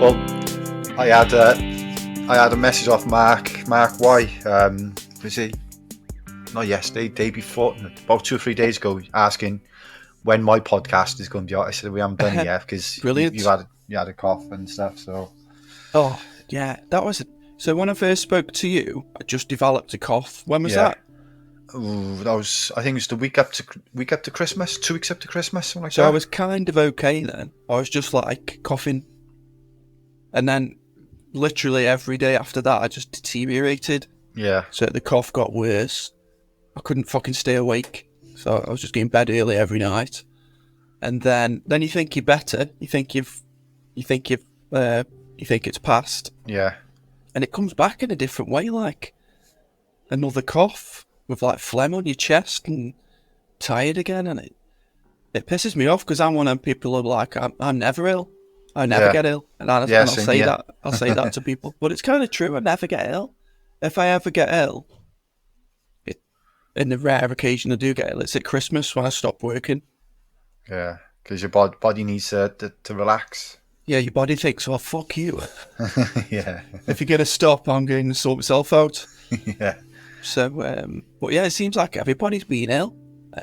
Well, I had a message off Mark Y. Was it not yesterday, day before, about 2 or 3 days ago, asking when my podcast is going to be out. I said we haven't done it yet because you had a cough and stuff. So yeah, that was it. So when I first spoke to you, I just developed a cough. When was that? Ooh, I think it was the week up to Christmas, 2 weeks up to Christmas, something like that. So I was kind of okay then. I was just like coughing, and then literally every day after that, I just deteriorated. Yeah. So the cough got worse. I couldn't fucking stay awake, so I was just getting bed early every night. And then you think you're better. You think it's passed. Yeah. And it comes back in a different way, like another cough with like phlegm on your chest and tired again, and it pisses me off because I'm one of them people who are like, I'm never ill. I never get ill, and I'll say that to people. But it's kind of true. I never get ill. If I ever get ill, in the rare occasion I do get ill, it's at Christmas when I stop working. Yeah, because your body needs to relax. Yeah, your body thinks, well, fuck you. Yeah. If you're going to stop, I'm going to sort myself out. Yeah. So, but yeah, it seems like everybody's been ill.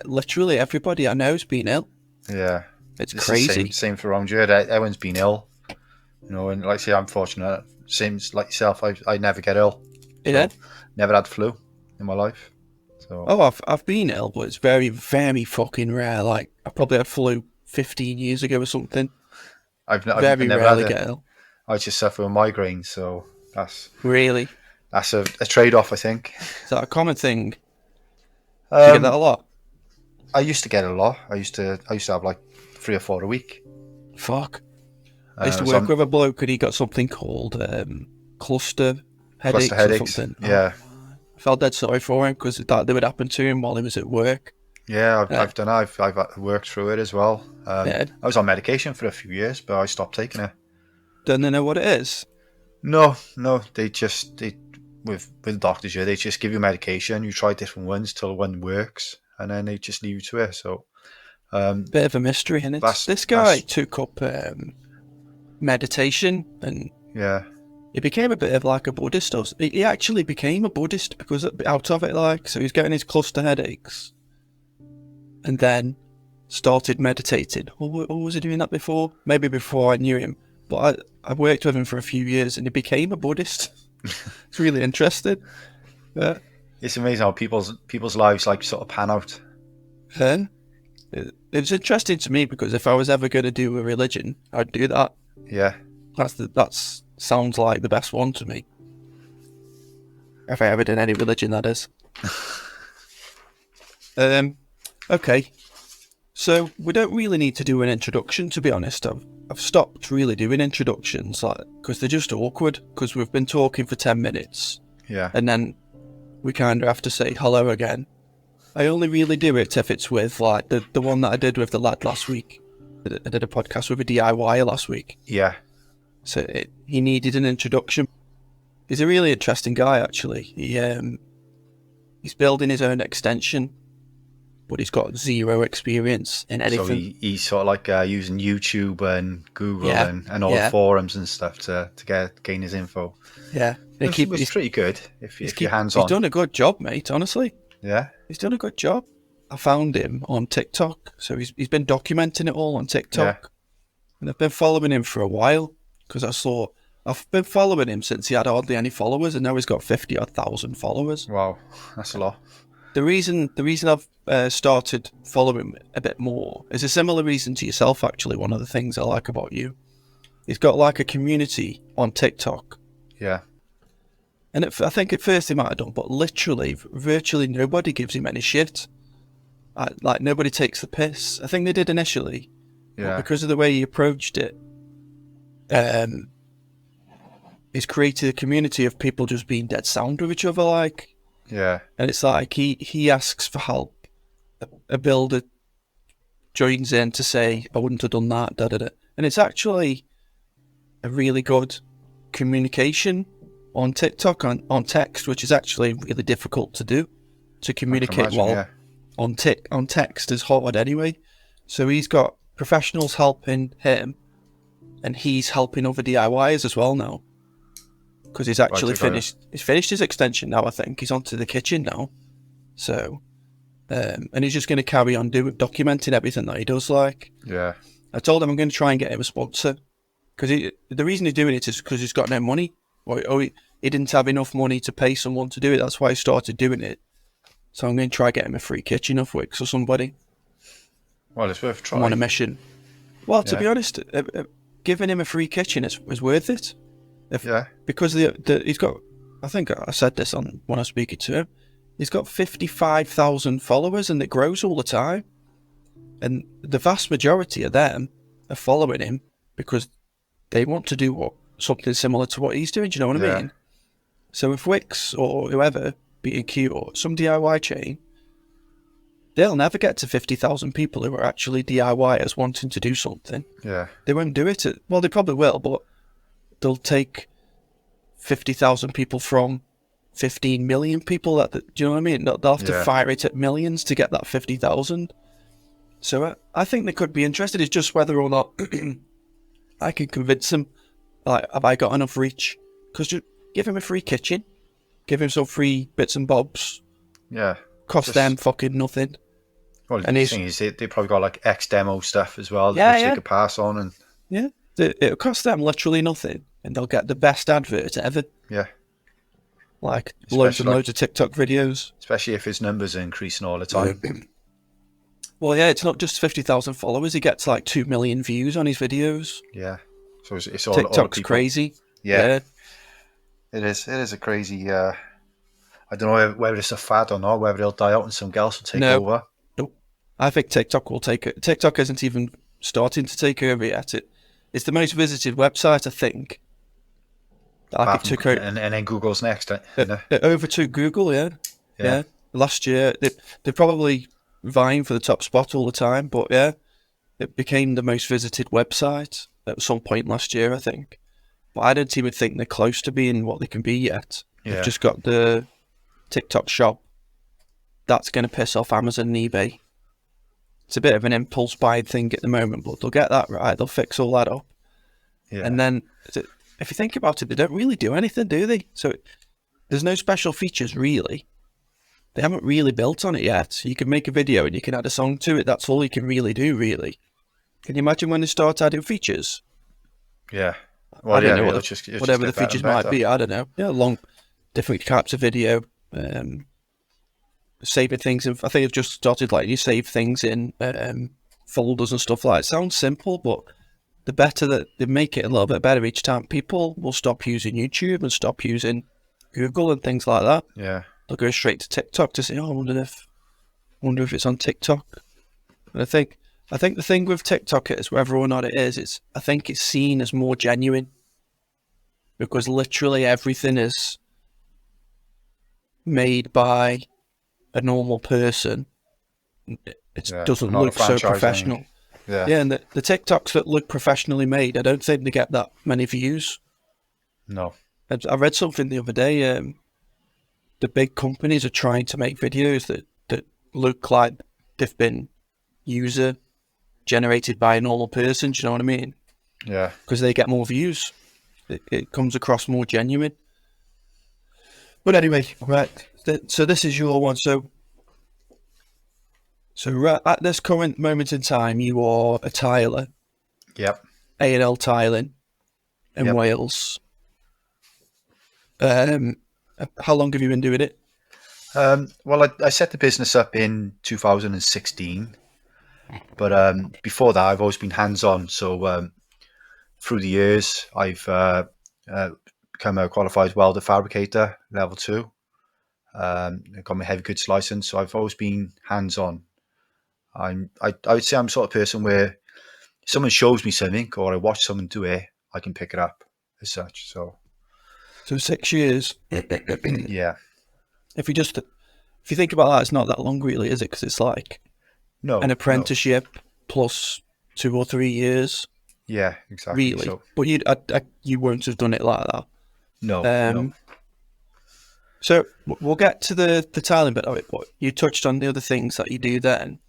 Literally everybody I know has been ill. Yeah. It's crazy. Same for around here. Everyone's been ill. You know, and like I say, I'm fortunate. Same like yourself, I never get ill. Yeah. Never had flu in my life. So. Oh, I've been ill, but it's very, very fucking rare. Like, I probably had flu 15 years ago or something. I've never rarely get ill. I just suffer with migraines, so that's a trade-off, I think. Is that a common thing? Do you get that a lot? I used to get it a lot. I used to have like 3 or 4 a week. Fuck. I used to work with a bloke and he got something called cluster headaches or something. Yeah. I felt dead sorry for him because that would happen to him while he was at work. Yeah, I've done it. I've worked through it as well. I was on medication for a few years, but I stopped taking it. Don't they know what it is? No. With doctors here, they just give you medication. You try different ones till one works, and then they just leave you to it. So, bit of a mystery, and this guy took up meditation, and he became a bit of like a Buddhist. He actually became a Buddhist because out of it, like, so he's getting his cluster headaches. And then started meditating. Or was he doing that before? Maybe before I knew him. But I worked with him for a few years and he became a Buddhist. It's really interesting. Yeah. It's amazing how people's lives like sort of pan out. It's interesting to me because if I was ever going to do a religion, I'd do that. Yeah. That sounds like the best one to me. If I ever did any religion, that is. Okay, so we don't really need to do an introduction, to be honest. I've stopped really doing introductions, like, because they're just awkward, because we've been talking for 10 minutes. Yeah. And then we kind of have to say hello again. I only really do it if it's with, like, the one that I did with the lad last week. I did a podcast with a DIY last week. Yeah. So he needed an introduction. He's a really interesting guy, actually. He's building his own extension, but he's got zero experience in anything. So he's sort of like using YouTube and Google and all the forums and stuff to gain his info. Yeah. It's pretty good if you're hands-on. He's done a good job, mate, honestly. Yeah. He's done a good job. I found him on TikTok, so he's been documenting it all on TikTok. Yeah. And I've been following him for a while because I've been following him since he had hardly any followers, and now he's got 50,000 followers. Wow, that's a lot. The reason I've started following a bit more is a similar reason to yourself, actually. One of the things I like about you. He's got like a community on TikTok. Yeah. And I think at first he might have done, but literally, virtually nobody gives him any shit. Like, nobody takes the piss. I think they did initially. Yeah. But because of the way he approached it, he's created a community of people just being dead sound with each other, like. Yeah. And it's like he asks for help. A builder joins in to say, I wouldn't have done that, da-da-da. And it's actually a really good communication on TikTok, on text, which is actually really difficult to do. To communicate on text is hard anyway. So he's got professionals helping him and he's helping other DIYers as well now. Because he's actually finished. He's finished his extension now. I think he's onto the kitchen now. So, and he's just going to carry on documenting everything that he does. Like, yeah, I told him I'm going to try and get him a sponsor because the reason he's doing it is because he's got no money. Or he didn't have enough money to pay someone to do it. That's why he started doing it. So I'm going to try and get him a free kitchen off Wix or somebody. Well, it's worth trying. I'm on a mission. Well, to be honest, giving him a free kitchen is worth it. Because he's got, I think I said this when I was speaking to him, he's got 55,000 followers and it grows all the time. And the vast majority of them are following him because they want to do something similar to what he's doing. Do you know what I mean? So if Wix or whoever, B&Q or some DIY chain, they'll never get to 50,000 people who are actually DIYers wanting to do something. Yeah. They won't do it. Well, they probably will, but they'll take 50,000 people from 15 million people. Do you know what I mean? They'll have to fire it at millions to get that 50,000. So I think they could be interested. It's just whether or not I can convince them. Like, have I got enough reach? Because just give him a free kitchen, give him some free bits and bobs. Yeah. Cost them fucking nothing. Well, the thing is, they probably got like X demo stuff as well, which they could pass on. And it'll cost them literally nothing, and they'll get the best advert ever. Yeah. Like loads and loads of TikTok videos. Especially if his numbers are increasing all the time. Well, yeah, it's not just 50,000 followers. He gets like 2 million views on his videos. Yeah. So it's all TikTok's crazy. Yeah. It is a crazy... I don't know whether it's a fad or not, whether it'll die out and something else will take over. Nope. I think TikTok will take it. TikTok isn't even starting to take over yet. It's the most visited website, I think. And then Google's next. It overtook Google, yeah. Last year, they're probably vying for the top spot all the time, but yeah, it became the most visited website at some point last year, I think. But I don't even think they're close to being what they can be yet. Yeah. They've just got the TikTok shop. That's going to piss off Amazon and eBay. It's a bit of an impulse buy thing at the moment, but they'll get that right. They'll fix all that up. Yeah. And then, if you think about it, they don't really do anything, do they? So there's no special features, really. They haven't really built on it yet. You can make a video and you can add a song to it. That's all you can really do, really. Can you imagine when they start adding features? Yeah. Well, I don't know whatever the features might be. I don't know. Yeah, different types of video. Saving things. I think they've just started you save things in folders and stuff like that. It sounds simple, but the better that they make it a little bit better each time, people will stop using YouTube and stop using Google and things like that. Yeah. They'll go straight to TikTok to say, I wonder if it's on TikTok. And I think the thing with TikTok is, whether or not it is, I think it's seen as more genuine because literally everything is made by a normal person. It doesn't look so professional. Yeah, and the TikToks that look professionally made, I don't think they get that many views. No. I read something the other day. The big companies are trying to make videos that look like they've been user generated by a normal person. Do you know what I mean? Yeah. Because they get more views. It comes across more genuine. But anyway, right. So this is your one. So at this current moment in time, you are a tiler. Yep. A&L tiling in Wales. How long have you been doing it? Well, I set the business up in 2016, but before that, I've always been hands-on. So through the years, I've become a qualified welder fabricator, level 2. I got my heavy goods license, so I've always been hands-on. I would say I'm the sort of person where if someone shows me something or I watch someone do it, I can pick it up as such. So 6 years. Yeah. If you think about that, it's not that long, really, is it? Because it's like an apprenticeship plus 2 or 3 years. Yeah, exactly. Really, so, but you won't have done it like that. No. No. So we'll get to the tiling bit of it, but you touched on the other things that you do then.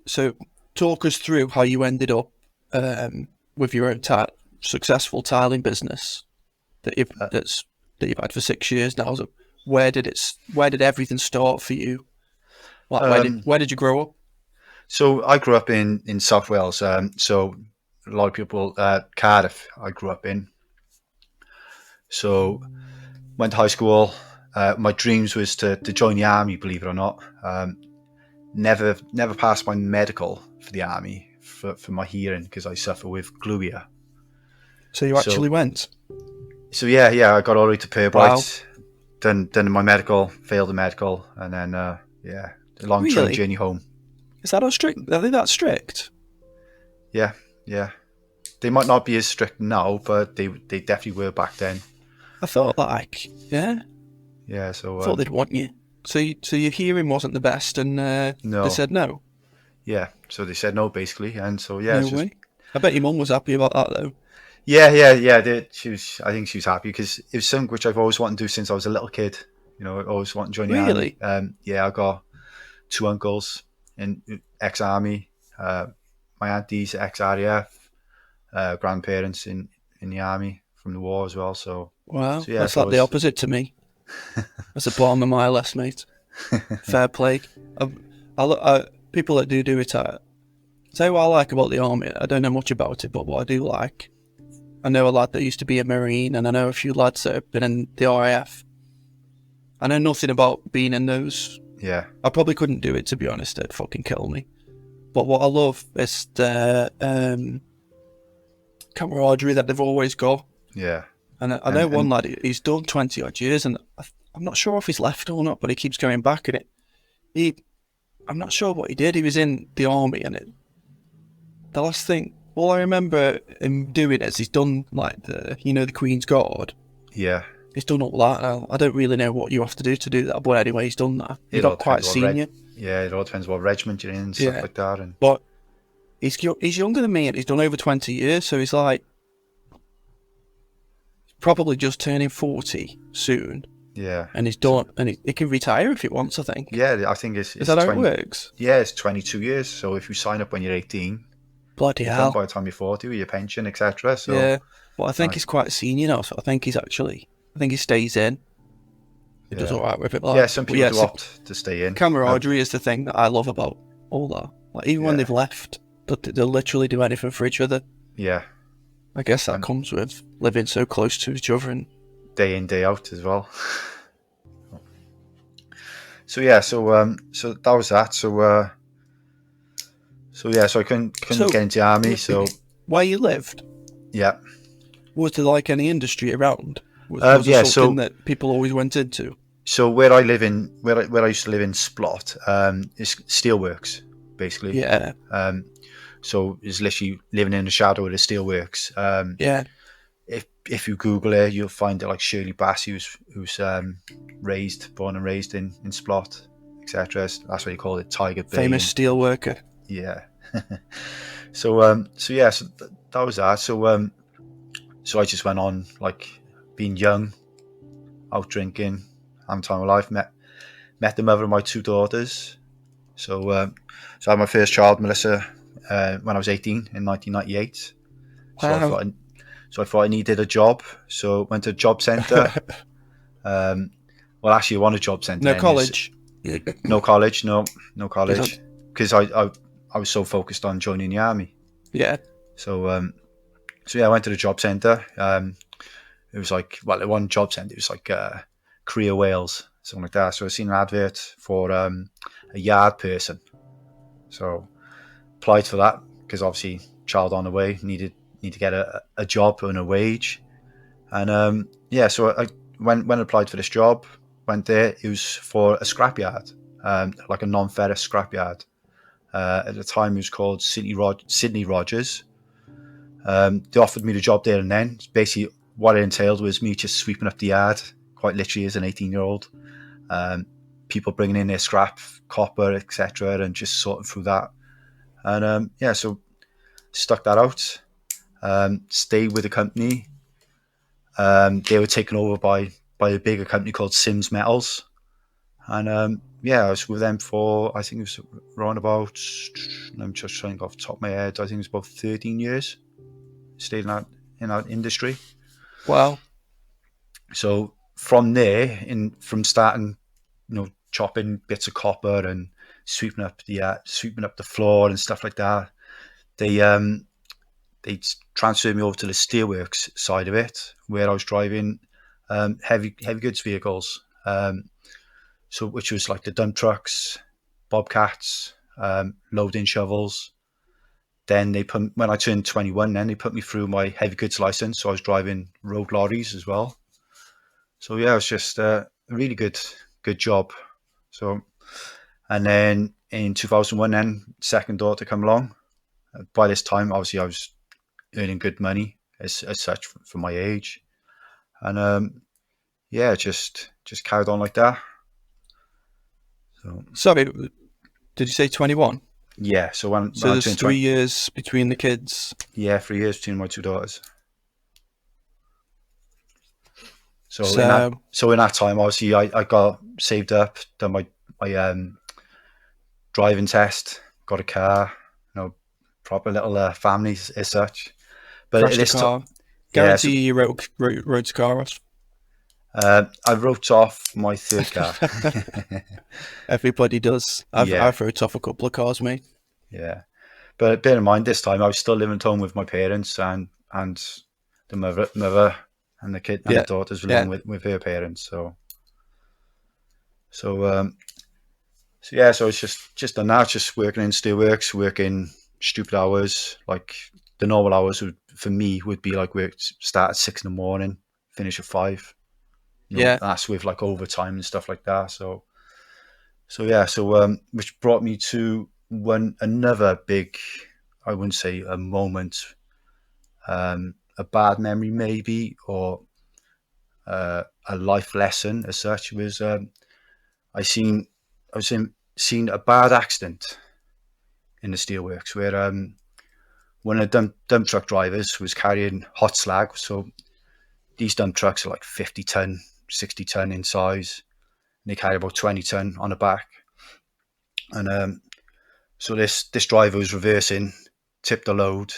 So talk us through how you ended up with your own successful tiling business that you've had for 6 years now. So where did everything start for you? Like, where did you grow up? So I grew up in South Wales. So a lot of people, Cardiff, I grew up in. So went to high school. My dreams was to join the army, believe it or not. Never passed my medical for the army for my hearing because I suffer with glue ear. So you actually went? So yeah, I got all the way to Purbright, Wow. done my medical, failed the medical, and then a long train journey home. Is that strict? Are they that strict? Yeah. They might not be as strict now, but they definitely were back then. I thought Yeah. So I thought they'd want you. So your hearing wasn't the best, and no. They said no. Yeah. So they said no, basically, and so No way. I bet your mum was happy about that though. Yeah. I think she was happy because it was something which I've always wanted to do since I was a little kid. You know, I always wanted to join the army. Yeah, I got 2 uncles in ex-army. My auntie's ex-RAF. Grandparents in the army from the war as well. So wow, so yeah, that's like the opposite to me. That's the bottom of my list, mate. Fair play. People that do retire. Tell you what I like about the army. I don't know much about it, but what I do like, I know a lad that used to be a Marine, and I know a few lads that have been in the RAF. I know nothing about being in those. Yeah. I probably couldn't do it, to be honest. It'd fucking kill me. But what I love is the camaraderie that they've always got. Yeah. And I know one lad, he's done 20 odd years, and I'm not sure if he's left or not, but he keeps going back at it. I'm not sure what he did. He was in the army, and the last thing, all I remember him doing is he's done like the Queen's Guard. Yeah. He's done all that. I don't really know what you have to do that, but anyway, he's done that. He got quite senior. Yeah, it all depends what regiment you're in and stuff like that. But he's younger than me, and he's done over 20 years, so he's like probably just turning 40 soon. Yeah. And he's done, and he can retire if he wants, I think. Yeah, I think it's Is that how it works? Yeah, it's 22 years. So if you sign up when you're 18, bloody hell, by the time you're 40 with your pension, etc. So yeah, well, I think he's quite senior now, so I think he stays in. He does all right with it. Yeah, some people do opt to stay in. Camaraderie is the thing that I love about all that. Like even when they've left, they'll literally do anything for each other. Yeah. I guess that comes with living so close to each other and day in, day out as well. So that was that. So I couldn't get into the army. So where you lived, was there like any industry around? Was there something that people always went into? So where I live in, where I used to live in Splot, is steelworks basically. Yeah. So it's literally living in the shadow of the steelworks. If you Google it, you'll find it like Shirley Bassey, who's born and raised in Splot, etc. That's what you call it, Tiger Bay. Famous steel worker. Yeah. So that was that. So I just went on like being young, out drinking, having time of life. Met the mother of my 2 daughters. So I had my first child, Melissa, when I was 18 in 1998. Wow. So I thought I needed a job. So went to a job centre. Well, actually, I want a job centre. No college. No college. No college. Because I was so focused on joining the army. Yeah. So I went to the job centre. It was like, well, it wasn't job centre. It was like Career Wales, something like that. So I seen an advert for a yard person. So applied for that because obviously child on the way, need to get a job and a wage. And so I when I applied for this job, went there. It was for a scrapyard, like a non-ferrous scrapyard. At the time, it was called Sydney Rogers. They offered me the job there and then. Basically, what it entailed was me just sweeping up the yard, quite literally as an 18-year-old. People bringing in their scrap, copper, etc., and just sorting through that. And so stuck that out. Stayed with the company. They were taken over by a bigger company called Sims Metals. And yeah, I was with them for, I think it was around about, I'm just trying off the top of my head, I think it was about 13 years. Stayed in that industry. Wow. So from there, from starting, chopping bits of copper and sweeping up the floor and stuff like that, they transferred me over to the steelworks side of it, where I was driving heavy goods vehicles. So which was like the dump trucks, bobcats, loading shovels. Then when I turned 21, then they put me through my heavy goods license, so I was driving road lorries as well. So yeah, it was just a really good job. So, and then in 2001, then second daughter come along. By this time, obviously, I was earning good money as such for my age, and yeah, just carried on like that. So Sorry, did you say 21? yeah, so when So I there's turned 3 20, years between the kids. yeah, 3 years between my two daughters. So So, in that time, obviously, I got saved up, done my driving test, got a car, proper little family as such. But crashed a this, car. yeah, so, Guarantee you rode the car off. I wrote off my third car. Everybody does. Yeah, I've wrote off a couple of cars, mate. yeah. But bear in mind, this time I was still living at home with my parents and the mother and the kid and the Yeah, daughters were yeah, living with her parents. So so yeah, so it's just done that, just working in steelworks, working stupid hours. Like the normal hours for me would be like work start at 6 in the morning, finish at 5. yeah, That's with like overtime and stuff like that. So yeah, which brought me to one another big, I wouldn't say a moment, a bad memory maybe, or a life lesson as such was I seen I was seen a bad accident in the steelworks where one of the dump truck drivers was carrying hot slag. So these dump trucks are like 50 ton, 60 ton in size. And they carry about 20 ton on the back. And so this driver was reversing, tipped the load,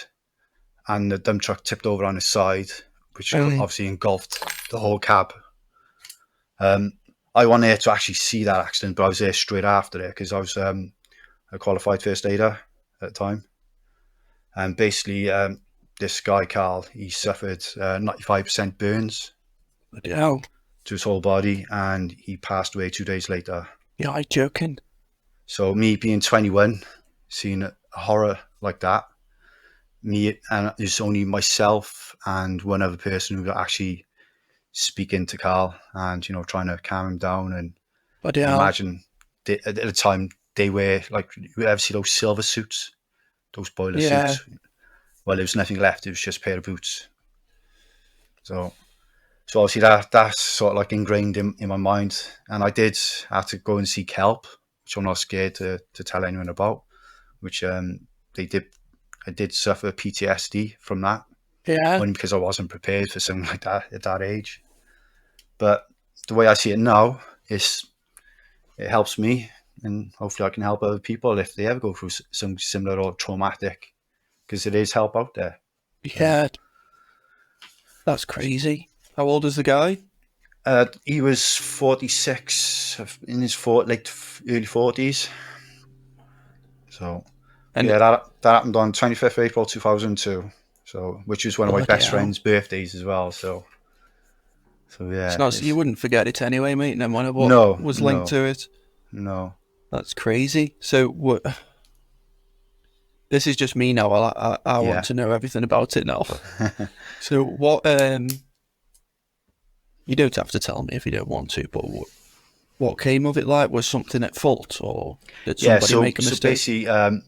and the dump truck tipped over on its side, which really. obviously engulfed the whole cab. I wasn't there to actually see that accident, but I was there straight after it because I was a qualified first aider at the time. And basically, this guy, Carl, he suffered 95% burns Bloody hell. to his whole body, and he passed away 2 days later. Yeah, I'm joking. So me being 21, seeing a horror like that, me and it's only myself and one other person who were actually speaking to Carl and trying to calm him down. And Bloody you hell. imagine at the time they wear, like, you ever see those silver suits, those boiler Yeah, suits? Well, there was nothing left. It was just a pair of boots. So obviously that's sort of like ingrained in my mind, and I did have to go and seek help, which I'm not scared to tell anyone about. Which they did. I did suffer PTSD from that, yeah, only because I wasn't prepared for something like that at that age. But the way I see it now is it helps me, and hopefully I can help other people if they ever go through something similar or traumatic, because there is help out there. So, yeah. That's crazy. How old is the guy? he was 46, in his early 40s. So And yeah, that happened on 25th April 2002. So which was one of my bloody best hell. friend's birthdays as well. So It's yeah, not, you wouldn't forget it anyway, mate, no matter what no, was linked no, to it. no, That's crazy. So what? This is just me now. I want yeah. to know everything about it now. So what? You don't have to tell me if you don't want to. But what came of it? Like, was something at fault, or did Yeah, somebody so make a so mistake? basically,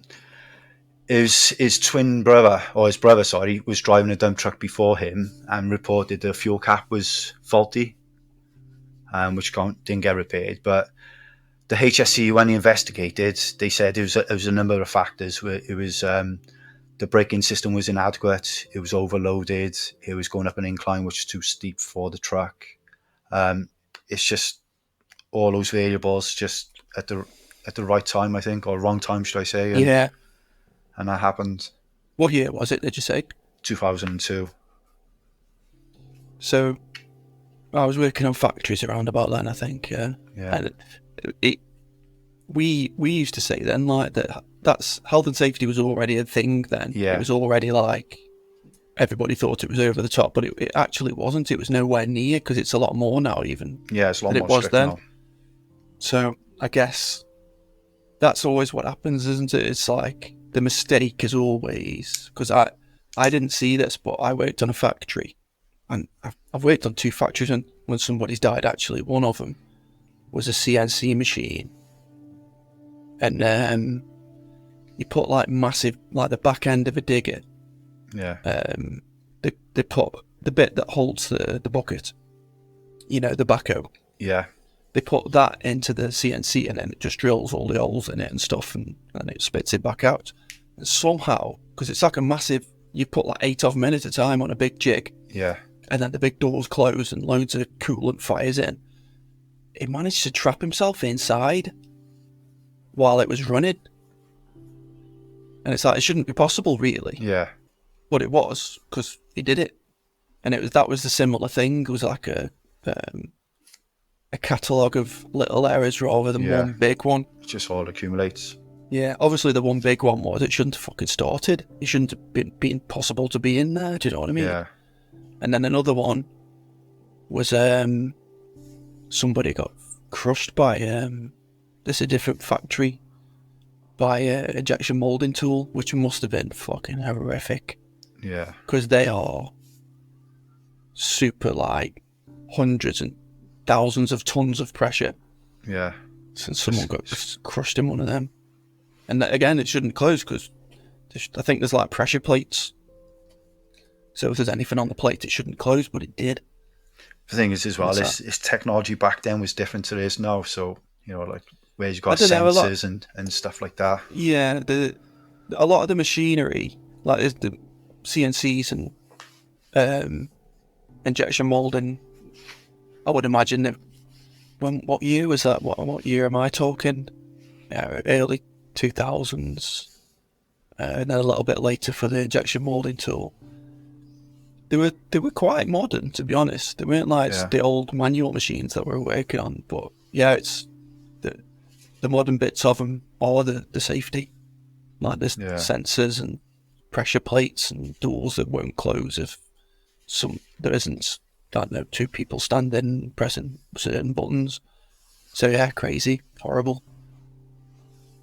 his twin brother, or his brother, sorry, was driving a dump truck before him and reported the fuel cap was faulty, which didn't get repaired. But the HSC, when they investigated, they said it was a number of factors. It was the braking system was inadequate, it was overloaded, it was going up an incline which was too steep for the truck. It's just all those variables just at the right time, I think, or wrong time, should I say? Yeah. And that happened. What year was it? Did you say? 2002. So I was working on factories around about then, I think. Yeah. And we used to say then like that's health and safety was already a thing then. Yeah. It was already like everybody thought it was over the top, but it actually wasn't. It was nowhere near, because it's a lot more now even. Yeah, it's a lot than more it was strict then. now. So I guess that's always what happens, isn't it? It's like the mistake is always, because I didn't see this, but I worked on a factory, and I've worked on 2 factories when somebody's died. Actually, one of them was a CNC machine, and you put like massive, like the back end of a digger. Yeah. They put the bit that holds the bucket, the backhoe. Yeah. They put that into the CNC, and then it just drills all the holes in it and stuff, and it spits it back out. And somehow, because it's like a massive, you put like 8 of them in at a time on a big jig. Yeah. And then the big doors close and loads of coolant fires in. He managed to trap himself inside while it was running. And it's like, it shouldn't be possible, really. Yeah. But it was, because he did it. And that was the similar thing. It was like a catalogue of little errors rather than one big one. It just all accumulates. Yeah, obviously the one big one was it shouldn't have fucking started. It shouldn't have been possible to be in there, do you know what I mean? Yeah. And then another one was somebody got crushed by this a different factory by an injection moulding tool, which must have been fucking horrific. Yeah. Because they are super, like, hundreds and thousands of tons of pressure. Yeah. So someone got crushed in one of them. And again, it shouldn't close, because I think there's like pressure plates. So if there's anything on the plate, it shouldn't close, but it did. The thing is, as well, this technology back then was different to this now. So, like where you've got sensors and stuff like that. Yeah, a lot of the machinery, like the CNCs and injection molding, I would imagine that what year was that? What year am I talking? Early 2000s, and then a little bit later for the injection molding tool. They were quite modern, to be honest. They weren't like the old manual machines that we were working on. But yeah, it's the modern bits of them are the safety, like the sensors and pressure plates and doors that won't close if there isn't, I don't know, 2 people standing pressing certain buttons. So yeah, crazy, horrible.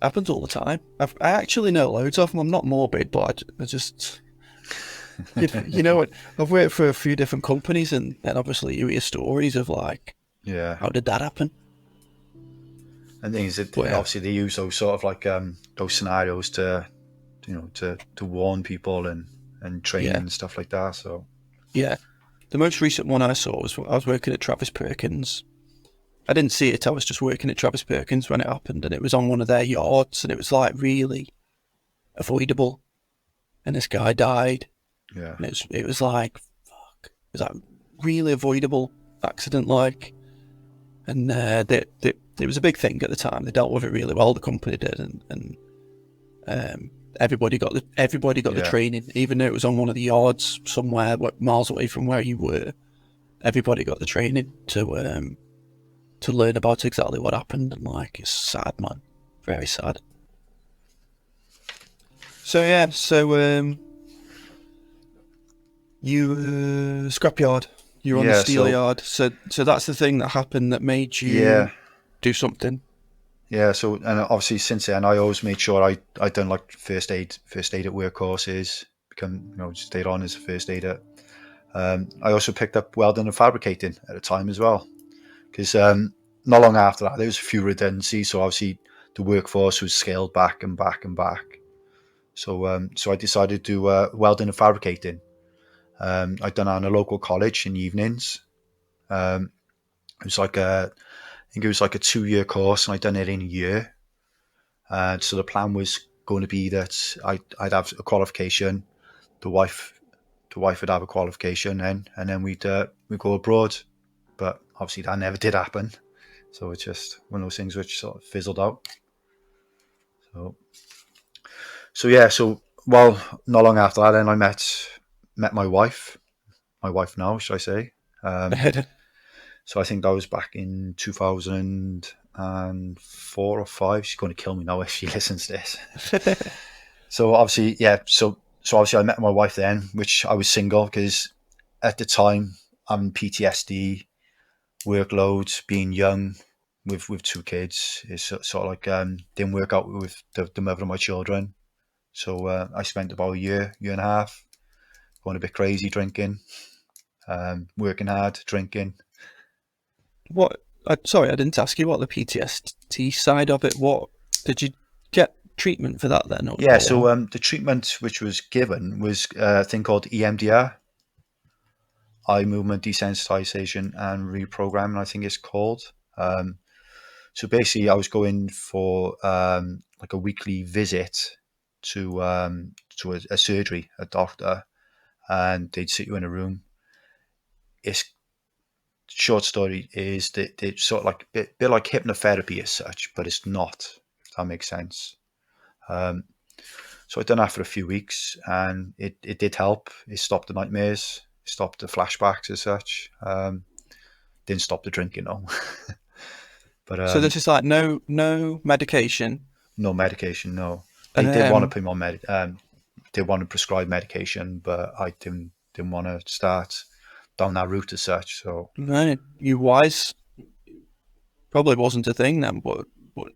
Happens all the time. I actually know loads of them. I'm not morbid, but I just... you know what? I've worked for a few different companies, and obviously you hear stories of like, how did that happen? And things that obviously they use those sort of like those scenarios to warn people and train and stuff like that. So yeah, the most recent one I saw was I was working at Travis Perkins. I didn't see it. I was just working at Travis Perkins when it happened, and it was on one of their yards, and it was like really avoidable. And this guy died. Yeah. And it was like, fuck. It was like really avoidable accident, like. And it was a big thing at the time. They dealt with it really well. The company did, and everybody got the training, even though it was on one of the yards somewhere miles away from where you were. Everybody got the training to learn about exactly what happened, and like, it's sad, man, very sad. So yeah, you scrapyard. You're on the steel yard. So that's the thing that happened that made you do something. Yeah. So, and obviously since then, I always made sure I'd done like first aid at work courses, stayed on as a first aider. I also picked up welding and fabricating at the time as well, because not long after that there was a few redundancies. So obviously the workforce was scaled back and back and back. So I decided to do welding and fabricating. I'd done it in a local college in the evenings. It was like I think it was like a 2-year course, and I'd done it in a year. So the plan was going to be that I'd have a qualification, the wife would have a qualification, and then we'd go abroad. But obviously that never did happen. So it's just one of those things which sort of fizzled out. So not long after that, then I met my wife now, should I say? So I think that was back in 2004 or five. She's going to kill me now if she listens to this. So obviously, yeah. So obviously, I met my wife then, which I was single because at the time I'm PTSD, workload, being young with two kids. It's sort of like didn't work out with the mother of my children. So I spent about a year and a half going a bit crazy, drinking, working hard, drinking. What? Sorry, I didn't ask you what the PTSD side of it. What did you get treatment for that then? Yeah, so the treatment which was given was a thing called EMDR, eye movement desensitization and reprogramming, I think it's called. So basically, I was going for like a weekly visit to a surgery, a doctor, and they'd sit you in a room. It's short story is that it's sort of like a bit like hypnotherapy as such, but it's not. If that makes sense. So I'd done that for a few weeks, and it did help. It stopped the nightmares, stopped the flashbacks as such. Didn't stop the drinking, though. But so this is like no medication. no medication, no. They And did want to put me on they want to prescribe medication, but I didn't want to start down that route as such. So right, you wise probably wasn't a thing then, but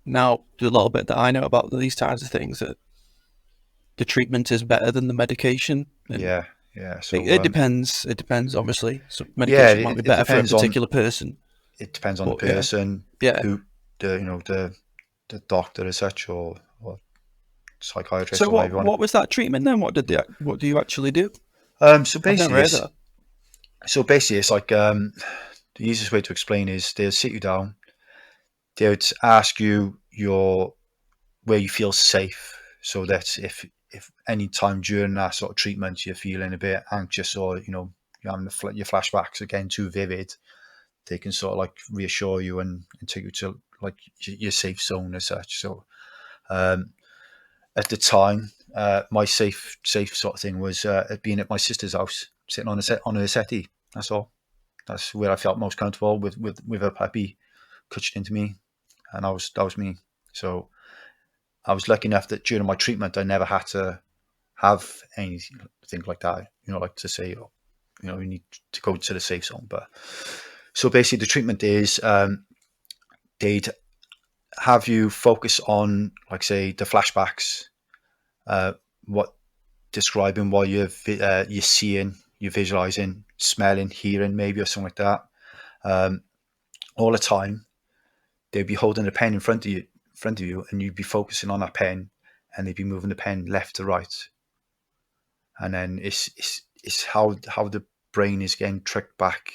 now the little bit that I know about these kinds of things, that the treatment is better than the medication. And yeah. So it depends. It depends, obviously. So yeah, medication might be it better for a depends on particular person. it depends on the But yeah, person, yeah. who the doctor as such, or psychiatrist So or whatever you want. what was that treatment then? What do you actually do? So I've never basically, heard of that. it's like the easiest way to explain is they'll sit you down, they would ask you where you feel safe, so that if any time during that sort of treatment you're feeling a bit anxious, or you're having your flashbacks are getting too vivid, they can sort of like reassure you and take you to like your safe zone as such. So at the time, my safe sort of thing was being at my sister's house, sitting on her settee. That's all. That's where I felt most comfortable with a puppy cushioned into me, and that was me. So I was lucky enough that during my treatment, I never had to have anything like that. Like to say, you need to go to the safe zone. But so basically, the treatment is they'd have you focus on, like, say, the flashbacks, what describing what you're seeing, you're visualizing, smelling, hearing, maybe, or something like that. All the time, they'd be holding a pen in front of you, and you'd be focusing on that pen, and they'd be moving the pen left to right, and then it's how the brain is getting tricked back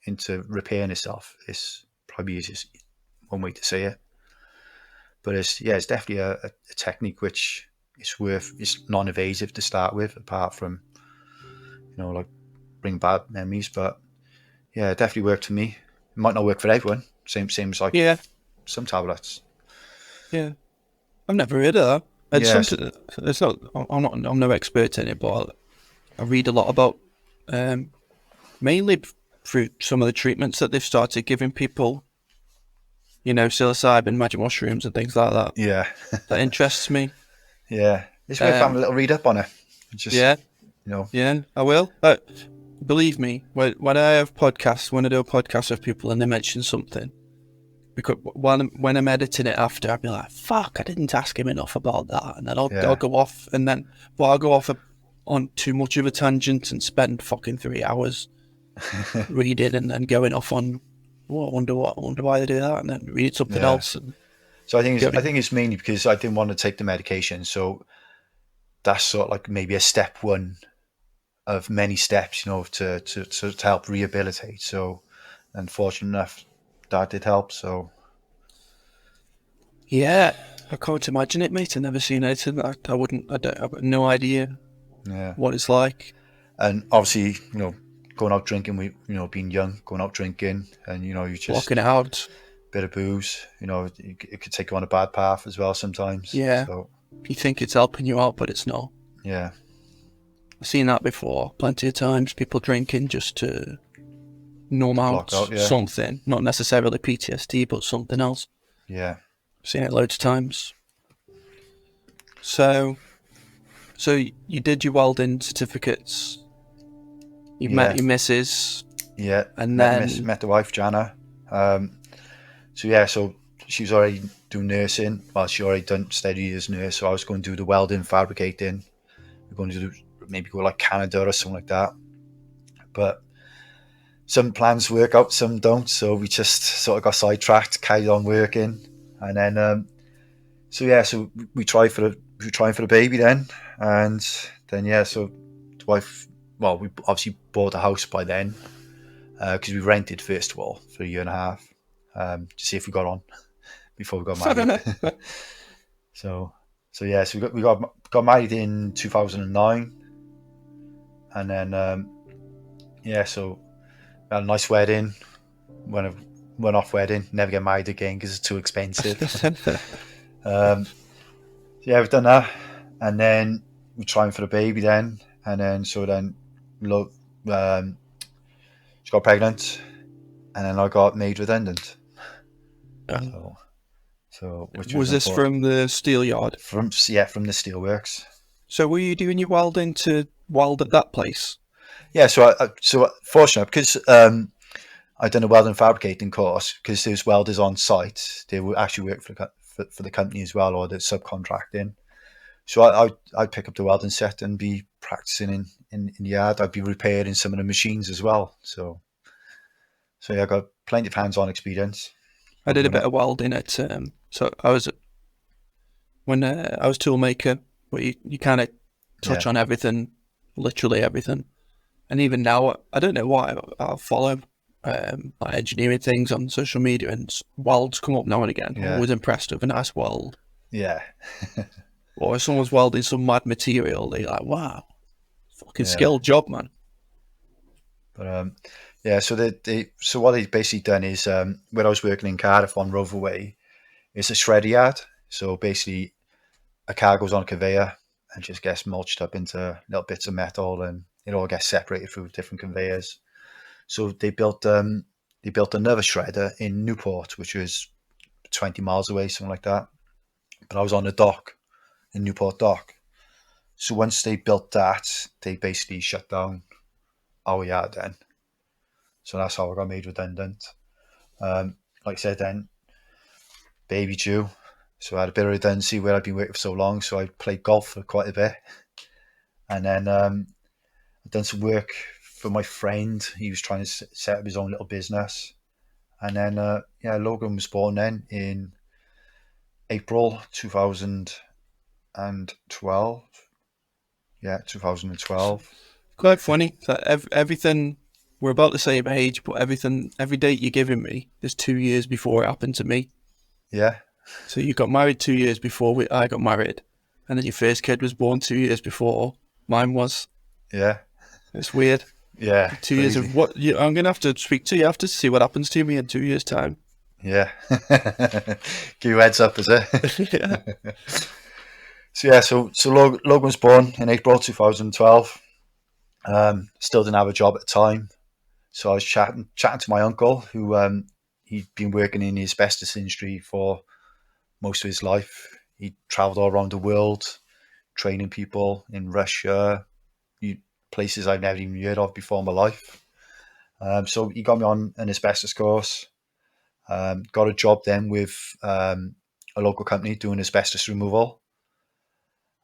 into repairing itself. It's probably easiest one way to say it, but it's definitely a technique which it's non-invasive to start with, apart from like bring bad memories. But yeah, it definitely worked for me. It might not work for everyone. Same as like Yeah, some tablets. yeah. I've never heard of that. It's Yes. something. It's not. I'm no expert in it, but I read a lot about, mainly through some of the treatments that they've started giving people. Psilocybin, magic mushrooms, and things like that. Yeah. That interests me. Yeah. It's worth having a little read up on it. Just Yeah, yeah, I will. Believe me, when I do a podcast with people and they mention something, because when I'm editing it after, I'll be like, "Fuck, I didn't ask him enough about that," and then I'll go off, and then I'll go off on too much of a tangent and spend fucking 3 hours reading and then going off on, I wonder why they do that, and then read something else. And so I think it's mainly because I didn't want to take the medication. So that's sort of like maybe a step one of many steps, to help rehabilitate. So, unfortunate enough, that did help. So, yeah, I can't imagine it, mate. I've never seen anything. I've got no idea yeah. what it's like. And obviously, going out drinking, being young, going out drinking, and you just Walking out. bit of booze. It could take you on a bad path as well sometimes. Yeah. So You think it's helping you out, but it's not. yeah, I've seen that before plenty of times. People drinking just to numb out block out. Yeah, something, not necessarily PTSD, but something else. yeah, I've seen it loads of times. So you did your welding certificates. You met your missus. yeah. And Met the wife Jana. So she was already doing nursing. Well, she already done study as nurse. So I was going to do the welding, fabricating. We're going to maybe go like Canada or something like that. But some plans work out, some don't. So we just sort of got sidetracked, carried on working, and then so we tried for the baby then, and then so the wife. Well, we obviously bought a house by then because we rented first of all for a year and a half to see if we got on before we got married. so we got married in 2009, and then so we had a nice wedding. Went off wedding, never get married again because it's too expensive. We've done that, and then we're trying for the baby then, and then she got pregnant, and then I got made redundant. So which was this from the steel yard? From the steelworks. So were you doing your welding to weld at that place? Yeah, so fortunate because I'd done a welding fabricating course because there's welders on site. They would actually work for the company as well, or the subcontracting. So I'd pick up the welding set and be practicing in the yard. I'd be repairing some of the machines as well. So I got plenty of hands-on experience. I did a bit of welding at so I was toolmaker, where you kind of touch on everything, literally everything. And even now, I don't know why, I'll follow like engineering things on social media, and welds come up now and again. I'm always impressed with a nice weld. Yeah. Or if someone's welding some mad material, they're like, wow, fucking skilled job, man. But so what they've basically done is when I was working in Cardiff on Roverway, it's a shredder yard. So basically a car goes on a conveyor and just gets mulched up into little bits of metal, and it all gets separated through different conveyors. So they built another shredder in Newport, which was 20 miles away, something like that. But I was on the dock in Newport Dock. So once they built that, they basically shut down our yard then. So that's how I got made redundant. Like I said then, baby due. So I had a bit of redundancy where I'd been working for so long. So I played golf for quite a bit. And then I've done some work for my friend. He was trying to set up his own little business. And then, Logan was born then in April 2012. Yeah, 2012. Quite funny that everything, we're about the same age, but every date you're giving me is 2 years before it happened to me. Yeah. So you got married 2 years before I got married, and then your first kid was born 2 years before mine was. Yeah. It's weird. Yeah. 2 years of what? I'm going to have to speak to you after to see what happens to me in 2 years' time. Yeah. Give you a heads up, is it? Yeah. So Logan was born in April 2012. Still didn't have a job at the time. So I was chatting to my uncle, who he'd been working in the asbestos industry for most of his life. He travelled all around the world, training people in Russia, places I've never even heard of before in my life. So he got me on an asbestos course. Got a job then with a local company doing asbestos removal.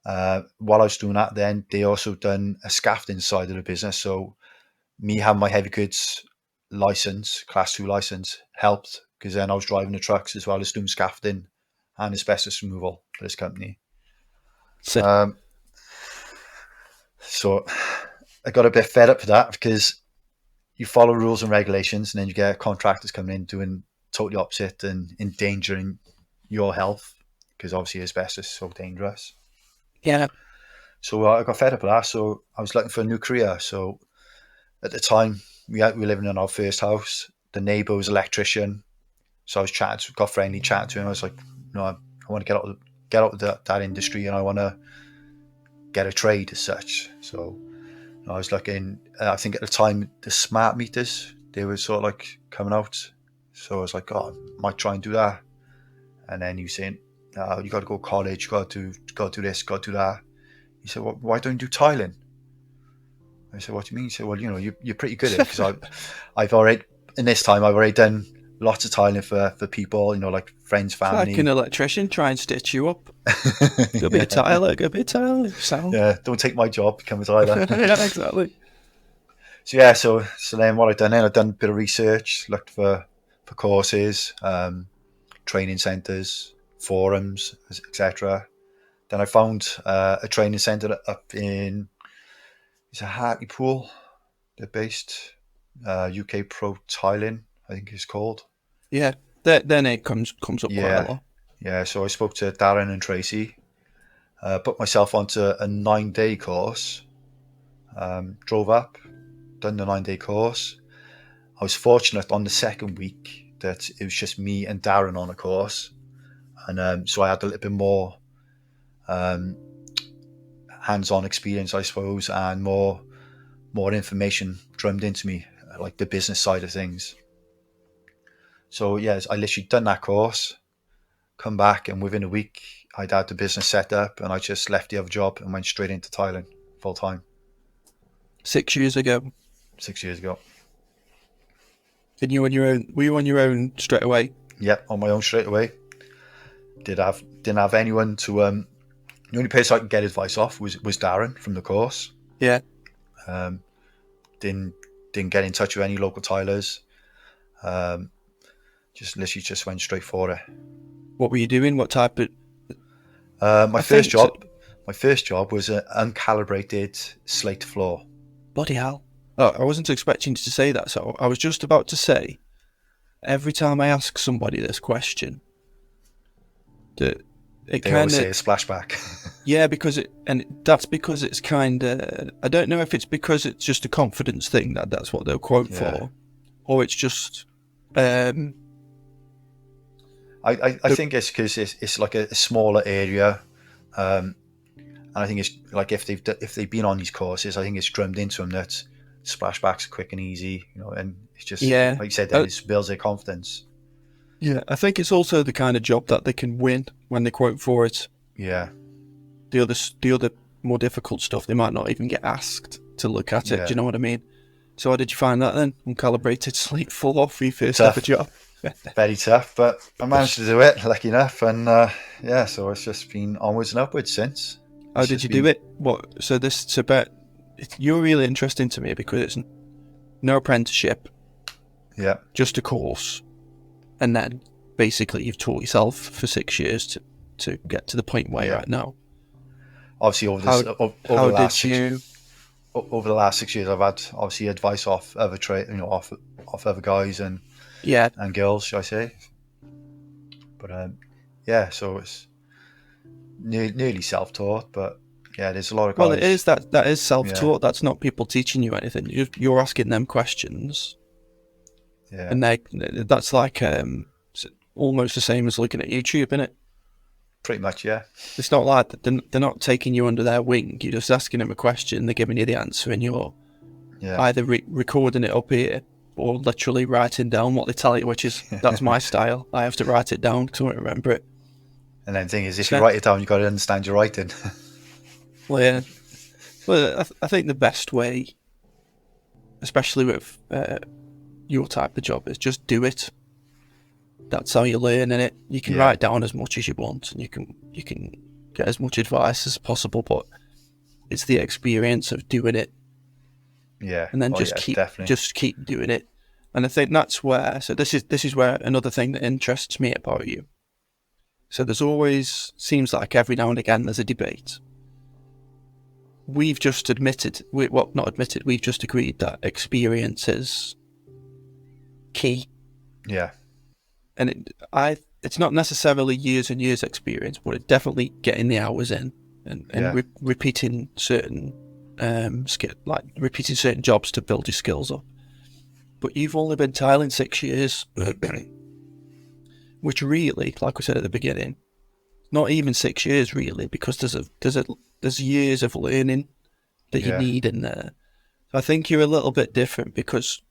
While I was doing that, then they also done a scaffolding side of the business. So me having my heavy goods license, class 2 license, helped because then I was driving the trucks as well as doing scaffolding and asbestos removal for this company. So I got a bit fed up for that because you follow rules and regulations, and then you get contractors coming in doing totally opposite and endangering your health because obviously asbestos is so dangerous. Yeah. So I got fed up with that. So I was looking for a new career. So at the time, we were living in our first house. The neighbour was an electrician. So I was got friendly, chatting to him. I was like, I want to get out of that industry, and I want to get a trade as such. So I was looking. I think at the time the smart meters, they were sort of like coming out. So I was like, I might try and do that. And then he was saying, you got to go to college, you got to do this, got to do that. He said, well, why don't you do tiling? I said, what do you mean? He said, well, you're pretty good at it, because I've already, in this time, I've already done lots of tiling for people, like friends, family. It's like an electrician try and stitch you up. Go a bit of tiler, sound. Yeah, don't take my job, become a tiler. Yeah, exactly. So then what I've done then, I've done a bit of research, looked for courses, training centres, forums, etc. Then I found a training centre up in, it's a Hartlepool. They're based, UK Pro Tiling, I think it's called. Yeah, their name comes up quite a lot. Yeah, so I spoke to Darren and Tracy, put myself onto a 9-day course, drove up, done the 9-day course. I was fortunate on the second week that it was just me and Darren on a course. And so I had a little bit more hands-on experience, I suppose, and more information drummed into me, like the business side of things. So yes, I literally done that course, come back, and within a week I'd had the business set up, and I just left the other job and went straight into tiling full time. 6 years ago. 6 years ago. And you on your own? Were you on your own straight away? Yep, on my own straight away. Didn't have anyone to. The only person I could get advice off was Darren from the course. Yeah. Didn't get in touch with any local tilers. Just went straight for it. What were you doing? What type of? My first job was an uncalibrated slate floor. Bloody hell! Oh, I wasn't expecting you to say that. So I was just about to say, every time I ask somebody this question, that it they always say a splashback. Yeah, that's because it's kind of, I don't know if it's because it's just a confidence thing that's what they'll quote for, or it's just. I think it's because it's like a smaller area, and I think it's like if they've been on these courses, I think it's drummed into them that splashbacks are quick and easy, and it's just like you said, it builds their confidence. Yeah, I think it's also the kind of job that they can win when they quote for it. Yeah. The other more difficult stuff, they might not even get asked to look at it. Do you know what I mean? So how did you find that then? Uncalibrated slate floor for your first ever job? Very tough, but I managed to do it, lucky enough, and so it's just been onwards and upwards since. How did you do it? What? So you're really interesting to me because it's no apprenticeship. Yeah. Just a course. And then basically you've taught yourself for 6 years to get to the point where you're at now. Obviously over the last 6 years I've had obviously advice off other off other guys and girls, shall I say. But so it's nearly self-taught, but there's a lot of guys. Well, it is that is self-taught. That's not people teaching you anything. You're asking them questions. Yeah. And that's like almost the same as looking at YouTube, isn't it? Pretty much, yeah. It's not like they're not taking you under their wing. You're just asking them a question, they're giving you the answer, and you're either recording it up here or literally writing down what they tell you, that's my style. I have to write it down because I won't remember it. And then the thing is, if you write it down, you've got to understand your writing. Well, yeah. Well, I think the best way, especially with your type of job, is just do it. That's how you learn in it. You can write down as much as you want, and you can get as much advice as possible, but it's the experience of doing it. Yeah. And then just keep doing it. And I think that's where, so this is where another thing that interests me about you. So there's always, seems like every now and again there's a debate. We've just we've just agreed that experience is key. Yeah. And it's not necessarily years and years experience, but it's definitely getting the hours in and repeating certain repeating certain jobs to build your skills up. But you've only been tiling 6 years, which really, like we said at the beginning, not even 6 years really, because there's years of learning that you need in there. I think you're a little bit different because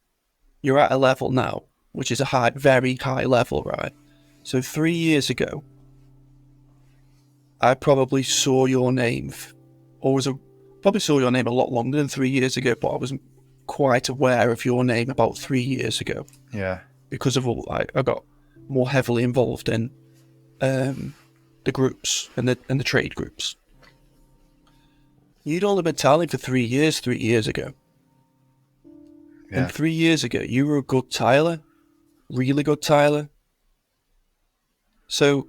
you're at a level now, which is a very high level, right? So 3 years ago, I probably saw your name, probably saw your name a lot longer than 3 years ago, but I wasn't quite aware of your name about 3 years ago. Yeah. Because of all, I got more heavily involved in the groups and the trade groups. You'd only been tiling for 3 years 3 years ago. Yeah. And 3 years ago, you were a good tiler, really good tiler. So,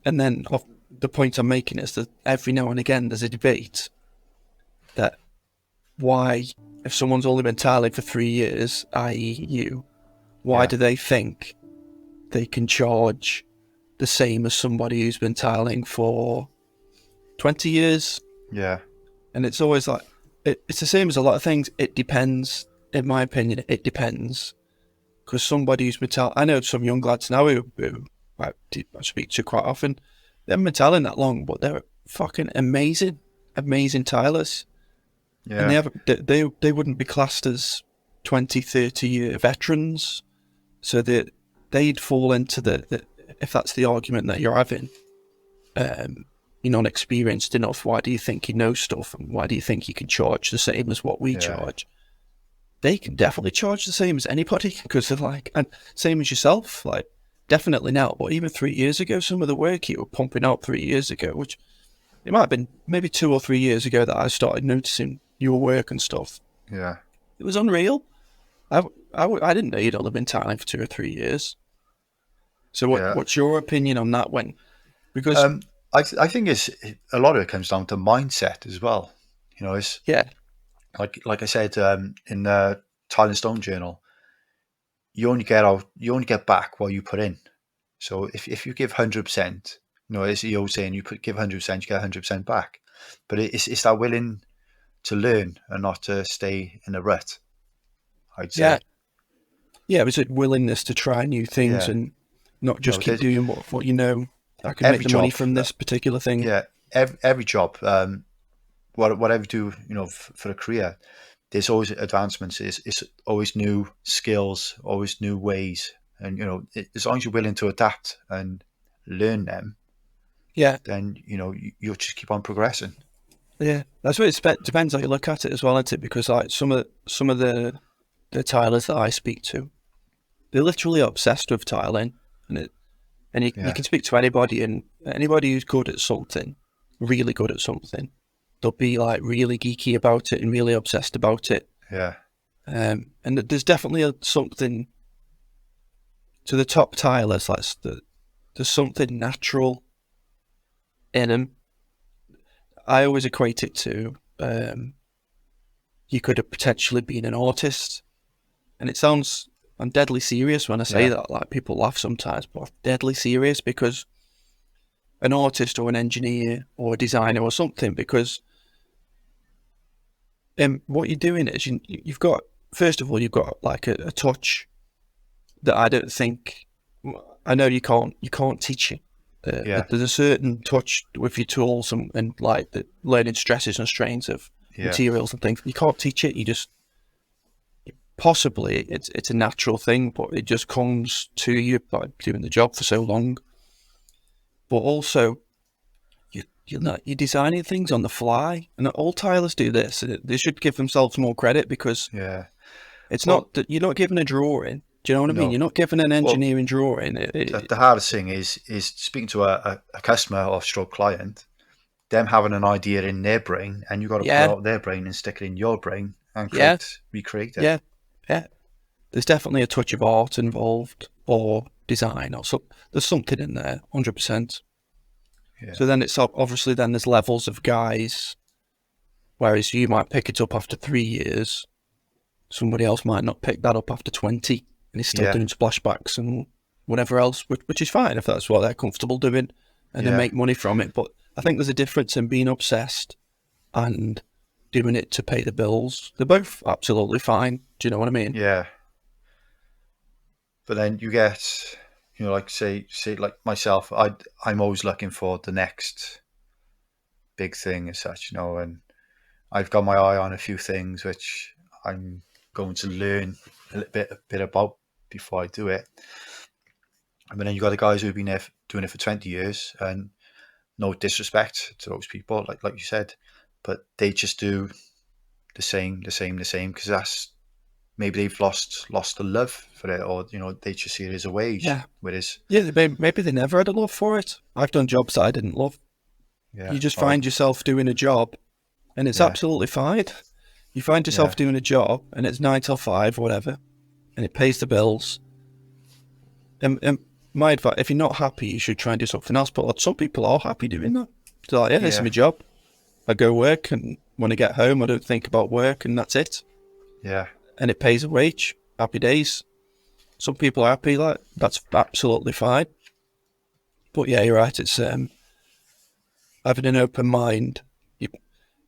and then the point I'm making is that every now and again there's a debate that why, if someone's only been tiling for 3 years, i.e. you, why do they think they can charge the same as somebody who's been tiling for 20 years? Yeah. And it's always like, it's the same as a lot of things. It depends, in my opinion, it depends. Because somebody who's been tiling, I know some young lads now who I speak to quite often, they haven't been tiling that long, but they're fucking amazing tilers. Yeah. And they wouldn't be classed as 20, 30-year veterans. So that they'd fall into the if that's the argument that you're having, you're not experienced enough, why do you think you know stuff, and why do you think you can charge the same as what we charge? They can definitely charge the same as anybody, because they're like, and same as yourself, like, definitely now, but even 3 years ago, some of the work you were pumping out 3 years ago, which it might have been maybe 2 or 3 years ago that I started noticing your work and stuff. Yeah. It was unreal. I didn't know you'd only been tiling for 2 or 3 years. So what's your opinion on that? Because I think a lot of it comes down to mindset as well. You know, it's like I said in the Tile and Stone Journal, you only get back what you put in. So if you give 100%, you know, as you're saying, give 100%, you get 100% back. But it's that willing to learn and not to stay in a rut, I'd say. Yeah, was it willingness to try new things and not just keep doing what you know? I can make the money from this particular thing. Yeah, every job, whatever you do, you know, for a career, there's always advancements. It's always new skills, always new ways, and you know, as long as you're willing to adapt and learn them, then you know you'll just keep on progressing. Yeah, that's what it depends how you look at it as well, isn't it? Because like some of the tilers that I speak to, they're literally obsessed with tiling, and you can speak to anybody, and anybody who's good at something, really good at something, they'll be like really geeky about it and really obsessed about it. Yeah. And there's definitely something to the top tilers, like there's something natural in them. I always equate it to you could have potentially been an artist, and it sounds, I'm deadly serious when I say that. Like, people laugh sometimes, but I'm deadly serious, because an artist or an engineer or a designer or something, because what you're doing is you've got, first of all, you've got like a touch that I don't think, I know you can't teach it. There's a certain touch with your tools and like the learning stresses and strains of materials and things. You can't teach it. You just, possibly it's a natural thing, but it just comes to you by doing the job for so long. But also, you're designing things on the fly, and all tilers do this. They should give themselves more credit, because it's not that you're not given a drawing. Do you know what I mean? You're not given an engineering drawing. The hardest thing is speaking to a customer or stroke client, them having an idea in their brain, and you've got to pull out their brain and stick it in your brain and recreate it. Yeah. There's definitely a touch of art involved, or design, or there's something in there, 100%. Yeah. So then it's obviously, then there's levels of guys, whereas you might pick it up after 3 years, somebody else might not pick that up after 20, and he's still doing splashbacks and whatever else, which is fine if that's what they're comfortable doing, and they make money from it. But I think there's a difference in being obsessed and doing it to pay the bills. They're both absolutely fine. Do you know what I mean? Yeah. But then you get, like say like myself, I'm always looking for the next big thing as such, and I've got my eye on a few things which I'm going to learn a bit about before I do it. And then you got the guys who've been there doing it for 20 years, and no disrespect to those people, like you said, but they just do the same, because that's maybe they've lost the love for it, or they just see it as a wage. Yeah. Whereas, Yeah, maybe they never had a love for it. I've done jobs that I didn't love. yeah, You just find yourself doing a job, and it's yeah, absolutely fine. You find yourself yeah, doing a job, and it's 9 till 5 or whatever, and it pays the bills. And my advice, if you're not happy, you should try and do something else. But some people are happy doing that. They're like, yeah, this is my job. I go work, and when I get home, I don't think about work, and that's it. yeah, And it pays a wage. Happy days. Some people are happy, like that's absolutely fine. But yeah, you're right. It's having an open mind.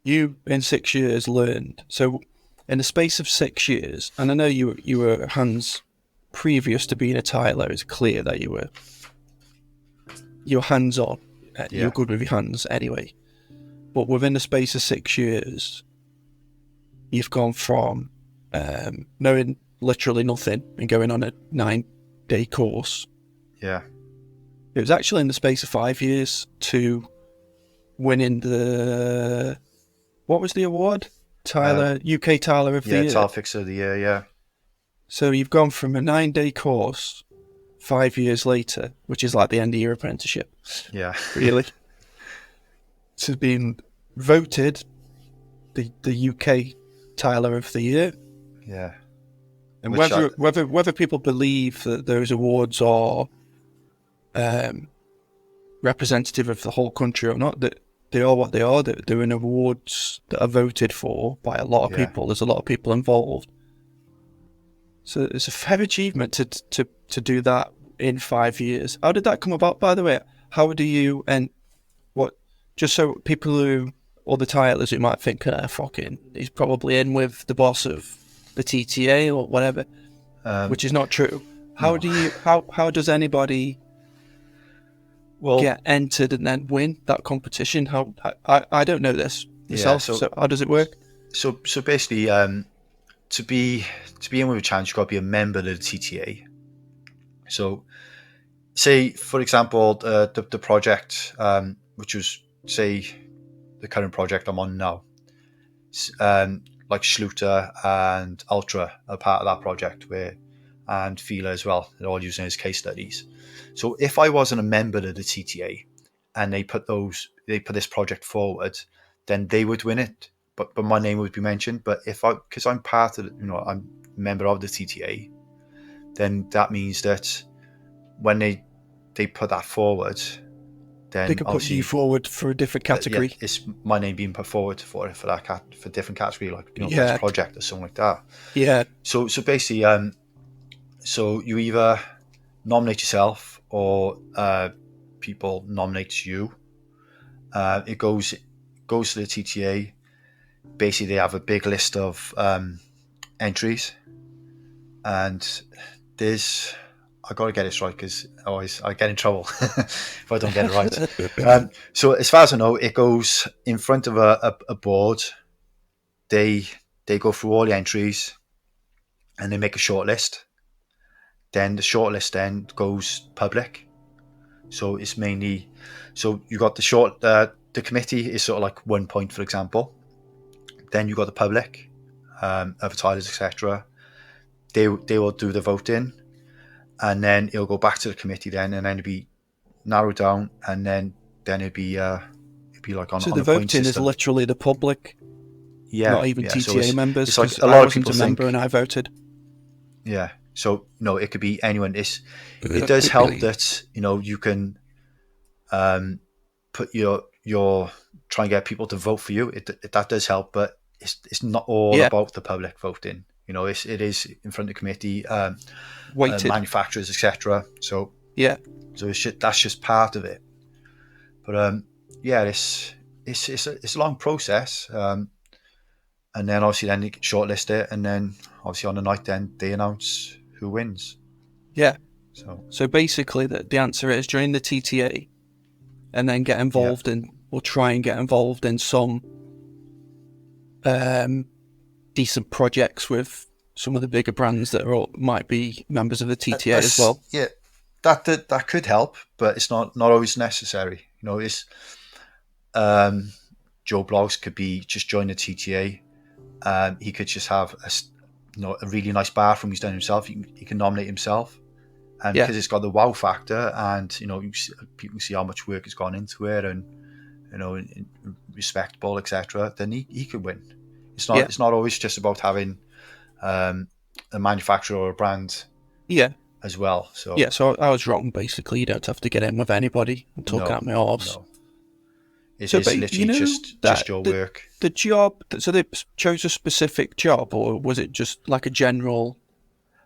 You in 6 years learned. So in the space of 6 years, and I know you were hands previous to being a tiler. It's clear that you're hands on. You're good with your hands anyway. But within the space of 6 years, you've gone from knowing literally nothing and going on a 9-day course. Yeah. It was actually in the space of 5 years to winning what was the award? UK Tiler of the Year. Yeah, Tile Fixer of the Year, yeah. So you've gone from a 9-day course 5 years later, which is like the end of your apprenticeship. Yeah. Really? To being voted the UK Tiler of the Year. Yeah. And whether people believe that those awards are representative of the whole country or not, that they are what they are. They're doing awards that are voted for by a lot of people. There's a lot of people involved. So it's a fair achievement to do that in 5 years. How did that come about, by the way? How do you, and what, just so people who, or the tilers who might think, he's probably in with the boss of the TTA or whatever, which is not true. How does anybody get entered and then win that competition? I don't know this myself. So how does it work? So basically, to be in with a chance, you've got to be a member of the TTA. So, say for example, the project, which was say the current project I'm on now, like Schluter and Ultra are part of that project, and Fila as well. They're all using it as case studies. So if I wasn't a member of the TTA and they put this project forward, then they would win it. But my name would be mentioned. But because I'm part of, I'm a member of the TTA, then that means that when they put that forward, then they can put you forward for a different category. Yeah, it's my name being put forward for different category, like best project or something like that. Yeah. So basically, so you either nominate yourself or people nominate you. It goes to the TTA. Basically, they have a big list of entries, and there's, I got to get this right because otherwise I get in trouble if I don't get it right. So as far as I know, it goes in front of a board. They go through all the entries and they make a short list. Then the short list then goes public. So it's mainly, so you got the committee is sort of like 1 point, for example. Then you got the public, advertisers, etc. They will do the voting, and then it'll go back to the committee then, and then it'll be narrowed down, and then it'd be like on. So on the a point voting is system. literally the public, not even TTA so members. It's like a lot of people a member and I voted. Yeah. So no, it could be anyone. It does help that you can put your try and get people to vote for you. That does help, but it's not all about the public voting. It is in front of the committee, manufacturers, etc. So that's just part of it. But it's a long process. And then obviously then they shortlist it, and then obviously on the night then they announce who wins. Yeah. So So basically, the answer is join the TTA and then get involved in, or try and get involved in some decent projects with some of the bigger brands that might be members of the TTA as well. yeah, that could help, but it's not always necessary. It's Joe Blogs could be just join the TTA. He could just have a really nice bathroom he's done himself. He can nominate himself, and Yeah. because it's got the wow factor, and people see how much work has gone into it, and respectable, etc. Then he could win. It's not always just about having a manufacturer or a brand Yeah. as well. So Yeah, so I was wrong, basically. You don't have to get in with anybody and talk no, out my arse. no, it's So, but literally just your work. the job, so they chose a specific job, or was it just like a general,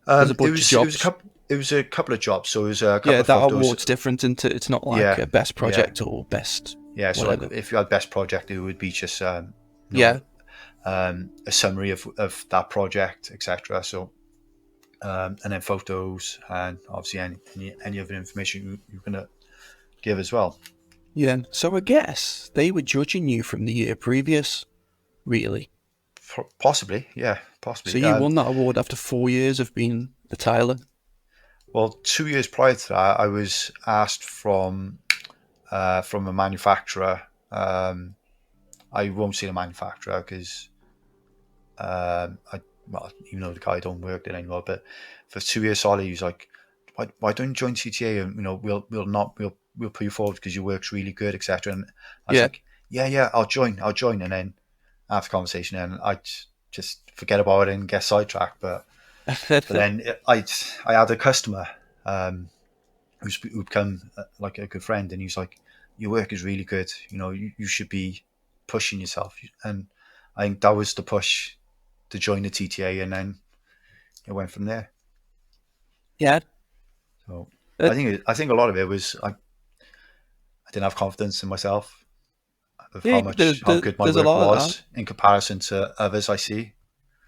there's a bunch of jobs? It was a couple of jobs. So it was a couple Yeah, of that photos. award's different, into it's not like a best project or best So whatever. like if you had best project, it would be just a summary of that project, etc. So and then photos, and obviously any other information you're going to give as well. Yeah, so I guess they were judging you from the year previous, really. Possibly, yeah, possibly. So you won that award after 4 years of being the Tyler. Well, 2 years prior to that, I was asked from a manufacturer. I won't say the manufacturer because even though the guy don't work there anymore, but for 2 years solid, he was like, "Why don't you join TTA? And we'll put you forward because your work's really good, etc." And I was like, "Yeah, I'll join." And then after conversation, and I just forget about it and get sidetracked. But then I had a customer who become like a good friend, and he's like, "Your work is really good. You should be pushing yourself." And I think that was the push to join the TTA, and then it went from there. Yeah. So I think a lot of it was I didn't have confidence in myself of how good my there's a work lot of was that. in comparison to others I see.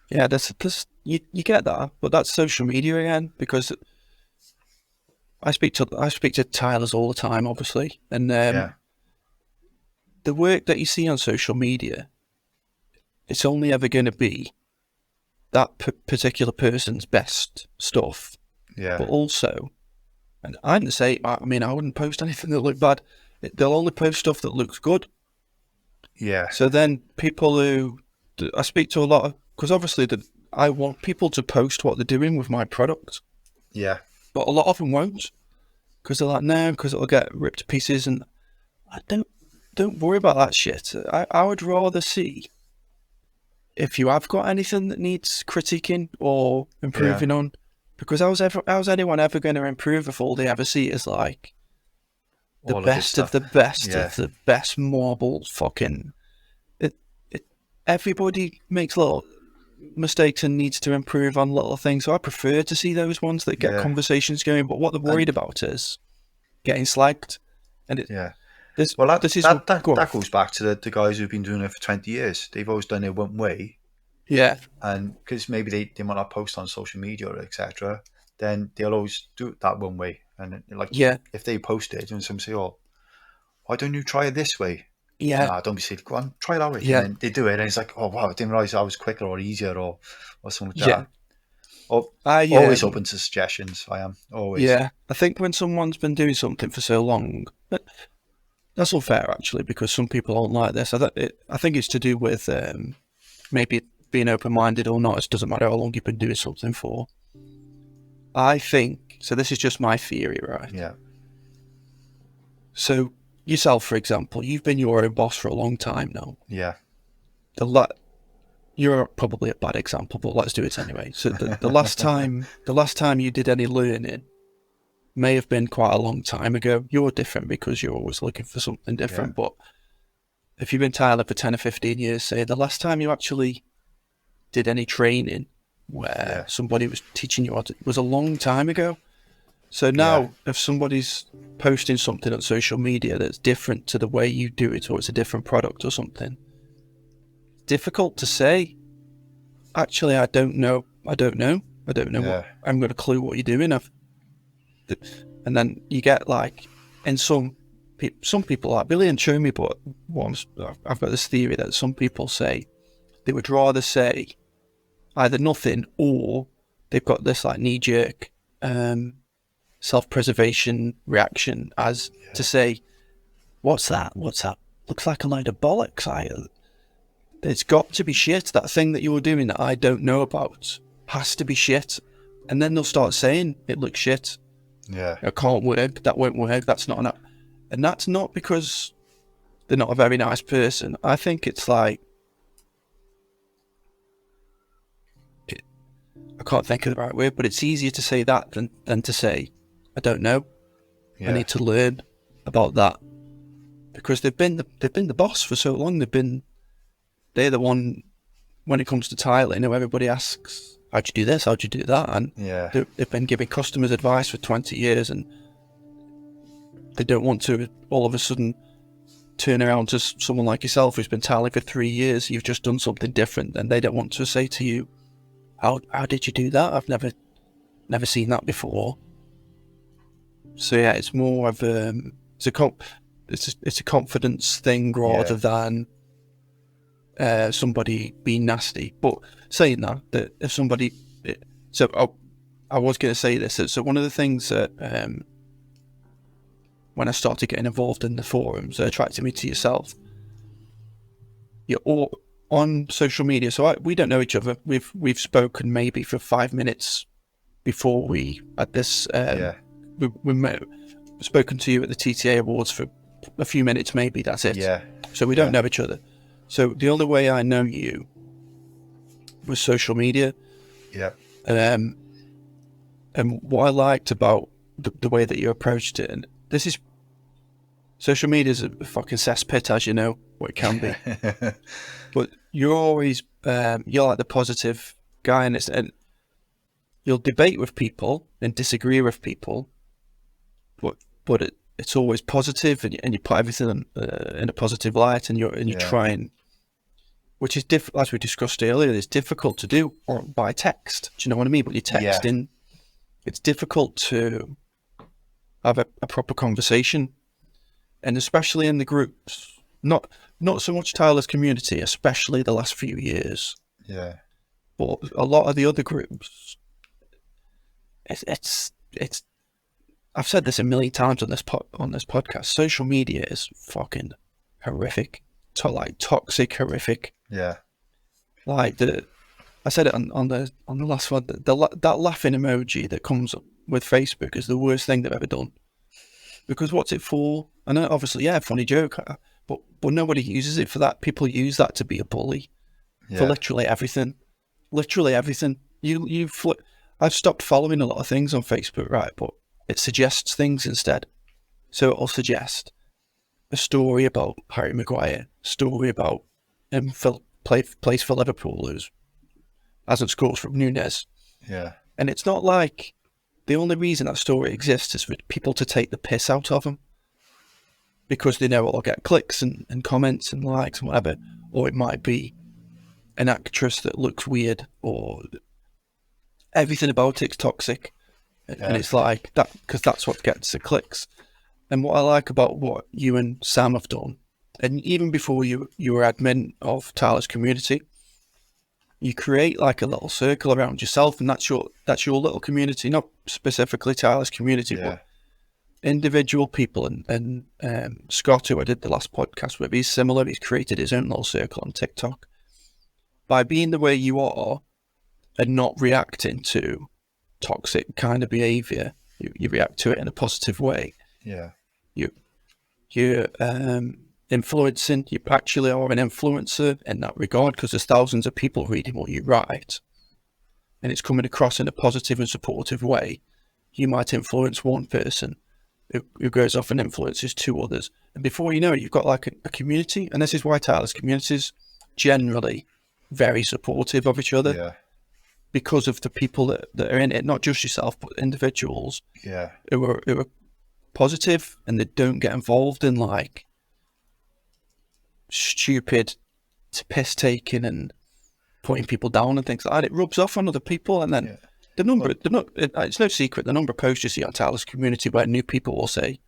Yeah, there's you get that, but that's social media again, because I speak to Tylers all the time, obviously, and the work that you see on social media, it's only ever going to be that particular person's best stuff. Yeah. But also, and I didn't say, I mean, I wouldn't post anything that looked bad. They'll only post stuff that looks good. Yeah. So then people who I speak to a lot of, because obviously I want people to post what they're doing with my product. Yeah. But a lot of them won't, because they're like, no, because it'll get ripped to pieces. And I don't worry about that shit. I would rather see if you have got anything that needs critiquing or improving on, because how's anyone ever going to improve if all they ever see is like the best of the best of the best marble fucking. Everybody makes little mistakes and needs to improve on little things. So I prefer to see those ones that get conversations going. But what they're worried about is getting slagged. And this goes back to the guys who've been doing it for 20 years. They've always done it one way. Yeah. And because maybe they might not post on social media or etc., then they'll always do it that one way. And if they post it and some say, "Oh, why don't you try it this way?" Yeah. Nah, don't be silly. Go on, try that way. Yeah. And then they do it, and it's like, "Oh wow, I didn't realize I was quicker or easier or something like that." Or always open to suggestions. I am always. Yeah, I think when someone's been doing something for so long, that's unfair actually, because some people don't like this. I think it's to do with maybe being open-minded or not. It doesn't matter how long you've been doing something for. I think, so this is just my theory, right? Yeah. So yourself, for example, you've been your own boss for a long time now. Yeah. You're probably a bad example, but let's do it anyway. So the last time you did any learning may have been quite a long time ago. You're different because you're always looking for something different. Yeah. But if you've been Tyler for 10 or 15 years, say the last time you actually did any training where somebody was teaching you was a long time ago. So now if somebody's posting something on social media that's different to the way you do it, or it's a different product or something, difficult to say. Actually, I don't know. I haven't got a clue what you're doing. And then you get like, in some people like Billy and show me, but I've got this theory that some people say they would rather say either nothing, or they've got this like knee-jerk self-preservation reaction as to say, what's that? Looks like a load of bollocks. It's got to be shit. That thing that you were doing that I don't know about has to be shit. And then they'll start saying it looks shit. Yeah. It can't work. That won't work. That's not enough. And that's not because they're not a very nice person. I think it's like, I can't think of the right word, but it's easier to say that than to say, I don't know. Yeah. I need to learn about that. Because they've been the boss for so long. They're the one, when it comes to tiling, who everybody asks, how'd you do this? How'd you do that? And they've been giving customers advice for 20 years, and they don't want to all of a sudden turn around to someone like yourself who's been tiling for 3 years. You've just done something different, and they don't want to say to you, how did you do that? I've never seen that before. So yeah, it's more of it's a confidence thing rather than somebody being nasty. But saying that if somebody, I was going to say this. So one of the things that when I started getting involved in the forums that attracted me to yourself, you're all on social media. So we don't know each other. We've spoken maybe for 5 minutes before we had this. We met, spoken to you at the TTA Awards for a few minutes, maybe. That's it. Yeah. So we don't know each other. So the only way I know you was social media. Yeah. And what I liked about the way that you approached it, and this is, social media is a fucking cesspit, as you know, what it can be. But you're always, you're like the positive guy, and you'll debate with people and disagree with people, but it's always positive, and you put everything in a positive light, and you try and, which is as we discussed earlier, it's difficult to do by text. Do you know what I mean? But you're texting, it's difficult to have a proper conversation, and especially in the groups, not so much Tyler's community, especially the last few years. Yeah. But a lot of the other groups, it's. I've said this a million times on this podcast. Social media is fucking horrific, toxic, horrific. Yeah. Like I said it on the last one. That laughing emoji that comes up with Facebook is the worst thing they've ever done. Because what's it for? I know, obviously, funny joke, but nobody uses it for that. People use that to be a bully for literally everything. Literally everything. I've stopped following a lot of things on Facebook, right? But it suggests things instead. So it'll suggest a story about Harry Maguire, a story about him plays for Liverpool, who hasn't scored from Nunes. Yeah. And it's not like the only reason that story exists is for people to take the piss out of him, because they know it'll get clicks and comments and likes and whatever. Or it might be an actress that looks weird, or everything about it's toxic. And it's like that, because that's what gets the clicks. And what I like about what you and Sam have done, and even before you were admin of Tyler's community, you create like a little circle around yourself, and that's your little community, not specifically Tyler's community, but individual people. And Scott, who I did the last podcast with, he's similar. He's created his own little circle on TikTok. By being the way you are and not reacting to toxic kind of behavior, you react to it in a positive way. Yeah. You're influencing. You actually are an influencer in that regard, because there's thousands of people reading what you write, and it's coming across in a positive and supportive way. You might influence one person who goes off and influences 2 others, and before you know it, you've got like a community. And this is why Tyler's communities generally very supportive of each other. Yeah. Because of the people that are in it, not just yourself, but individuals who are positive, and they don't get involved in like stupid piss taking and putting people down and things like that. It rubs off on other people, and then it's no secret, the number of posts you see on Tyler's community where new people will say,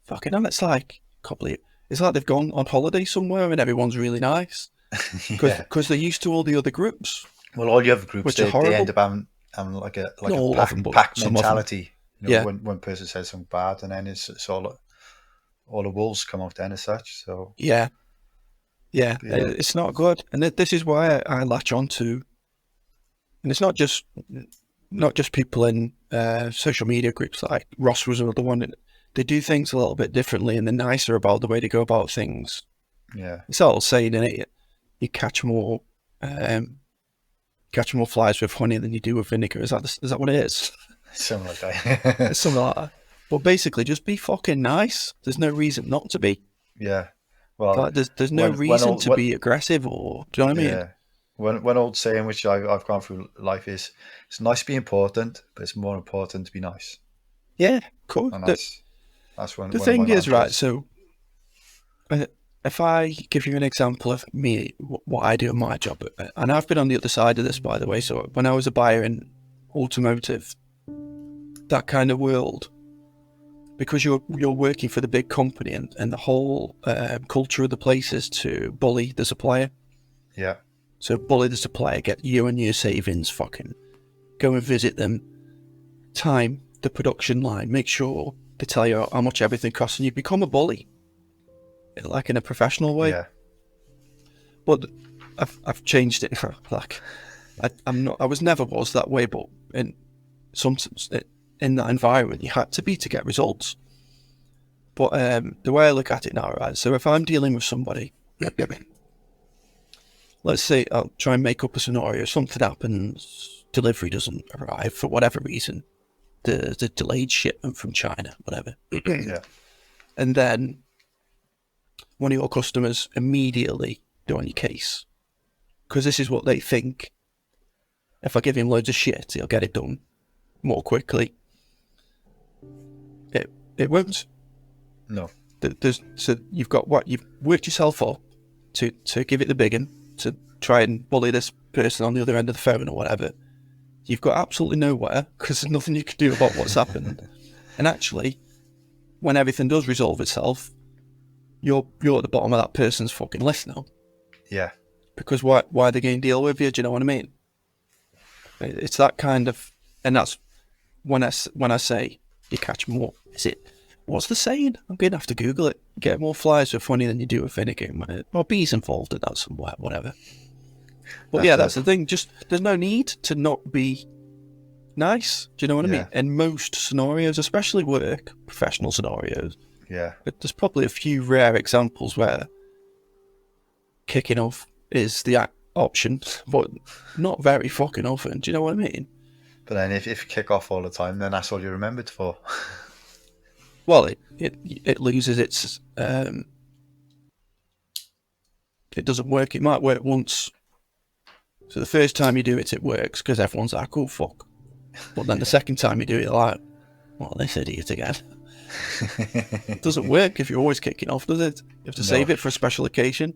fucking hell, it's like, can't believe it. It's like they've gone on holiday somewhere and everyone's really nice. Because they're used to all the other groups. Well, all the other groups, which are horrible. they end up having like a pack mentality. When one person says something bad, and then it's all the wolves come out then as such. So yeah, it's not good, and this is why I latch on to. And it's not just people in social media groups. Like Ross was another one. They do things a little bit differently, and they're nicer about the way they go about things. Yeah, it's all saying in it. You catch more flies with honey than you do with vinegar. Is that what it is? Something like that. It's something like that. But basically, just be fucking nice. There's no reason not to be. Yeah. Well, like, there's no reason to be aggressive, or do you know what I mean? Yeah. One old saying which I've gone through life is, it's nice to be important, but it's more important to be nice. Yeah, cool. And that's one. The thing is, right? So, if I give you an example of me, what I do in my job, and I've been on the other side of this, by the way. So when I was a buyer in automotive, that kind of world, because you're working for the big company, and the whole culture of the place is to bully the supplier. Yeah. So bully the supplier, get year on year savings, fucking go and visit them, time the production line, make sure they tell you how much everything costs, and you become a bully, like in a professional way. Yeah. But I've changed it. Like I was never that way, but in that environment, you had to be to get results. But the way I look at it now, right? So if I'm dealing with somebody, let's say I'll try and make up a scenario. Something happens, delivery doesn't arrive for whatever reason. The delayed shipment from China, whatever. Yeah. And then one of your customers immediately go on your case, because this is what they think. If I give him loads of shit, he'll get it done more quickly. It won't. No. So you've got what you've worked yourself up to give it the big one, to try and bully this person on the other end of the phone or whatever. You've got absolutely nowhere, because there's nothing you can do about what's happened. And actually, when everything does resolve itself, you're at the bottom of that person's fucking list now. Yeah. Because why are they going to deal with you? Do you know what I mean? It's that kind of, and that's when I say you catch more. What's the saying? I'm going to have to Google it. Get more flies with honey than you do with vinegar. Or bees involved in that somewhere, whatever. But that's the thing. Just, there's no need to not be nice. Do you know what I mean? In most scenarios, especially work, professional scenarios. Yeah. But there's probably a few rare examples where kicking off is the option, but not very fucking often. Do you know what I mean? But then if you kick off all the time, then that's all you're remembered for. Well, it loses its... it doesn't work. It might work once. So the first time you do it, it works, because everyone's like, oh, fuck. But then the second time you do it, you're like, well, this idiot again. It doesn't work if you're always kicking off, does it? You have to save it for a special occasion.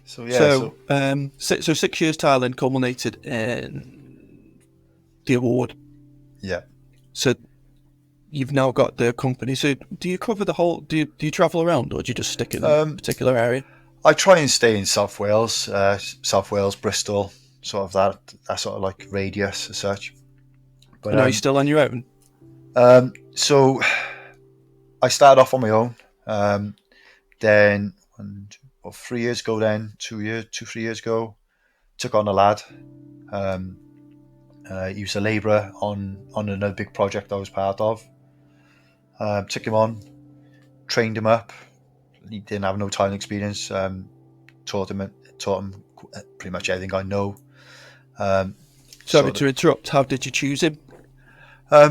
So 6 years Thailand culminated in the award. Yeah. So you've now got the company. So do you cover the whole? Do you travel around, or do you just stick in a particular area? I try and stay in South Wales, Bristol, sort of that sort of like radius as such. But are you still on your own? So I started off on my own. Then 3 years ago, 3 years ago, took on a lad. He was a labourer on another big project I was part of. Took him on, trained him up. He didn't have no time experience. Taught him pretty much everything I know. Sorry to interrupt. How did you choose him?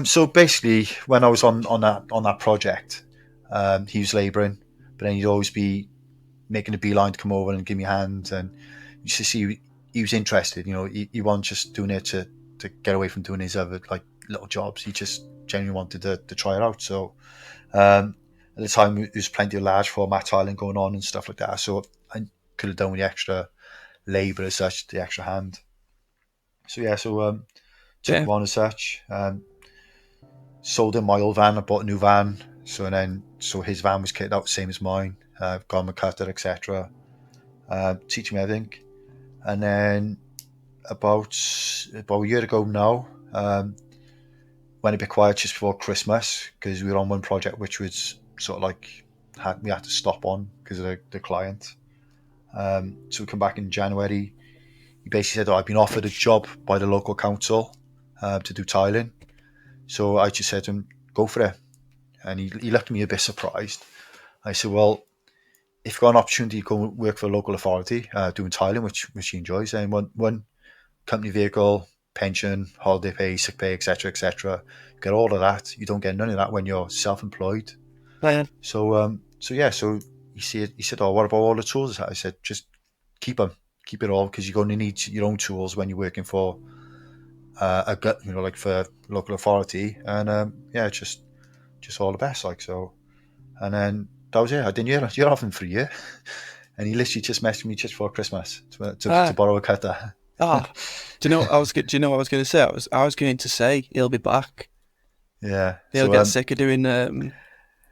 So basically, when I was on that project, he was labouring, but then he'd always be making a beeline to come over and give me a hand, and you should see he was interested. You know, he wasn't just doing it to get away from doing his other like little jobs. He just genuinely wanted to try it out. So at the time, there was plenty of large format tiling going on and stuff like that. So I could have done with the extra labour as such, the extra hand. Took Yeah. him on as such. Sold him my old van. I bought a new van. So his van was kitted out same as mine. Got him a cutter, etc. Teach me everything. And then about a year ago now, went a bit quiet just before Christmas because we were on one project which was sort of like we had to stop on because of the client. So we come back in January. He basically said, "Oh, I've been offered a job by the local council to do tiling." So I just said to him, "Go for it." And he looked at me a bit surprised. I said, "Well, if you've got an opportunity to go work for a local authority doing tiling, which he enjoys, and one company vehicle, pension, holiday pay, sick pay, etc., get all of that. You don't get none of that when you're self-employed." Man. So he said, "Oh, what about all the tools?" I said, "Just keep them, keep it all, because you're going to need your own tools when you're working for like for local authority." And just all the best, like so. And then that was it. I didn't hear off him for a year, and he literally just messaged me just before Christmas to Ah. borrow a cutter. Ah. Do you know what I was? Do you know what I was going to say? I was going to say he'll be back. Yeah. He'll So get sick of doing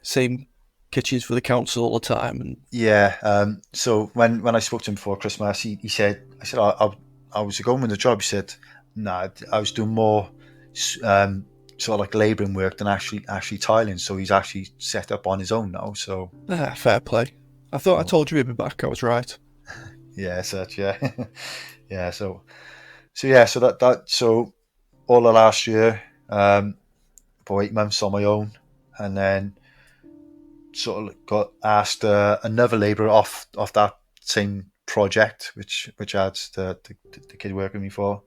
same kitchens for the council all the time. And yeah. So when I spoke to him before Christmas, he said, I said, I was going with the job. He said, "Nah, I was doing more um, sort of like labouring work than actually tiling." So he's actually set up on his own now. So fair play. I thought I so told you he'd be back. I was right. yeah, such yeah, yeah. So all of last year, for 8 months on my own, and then sort of got asked another labourer off that same project, which I had the kid working with me for.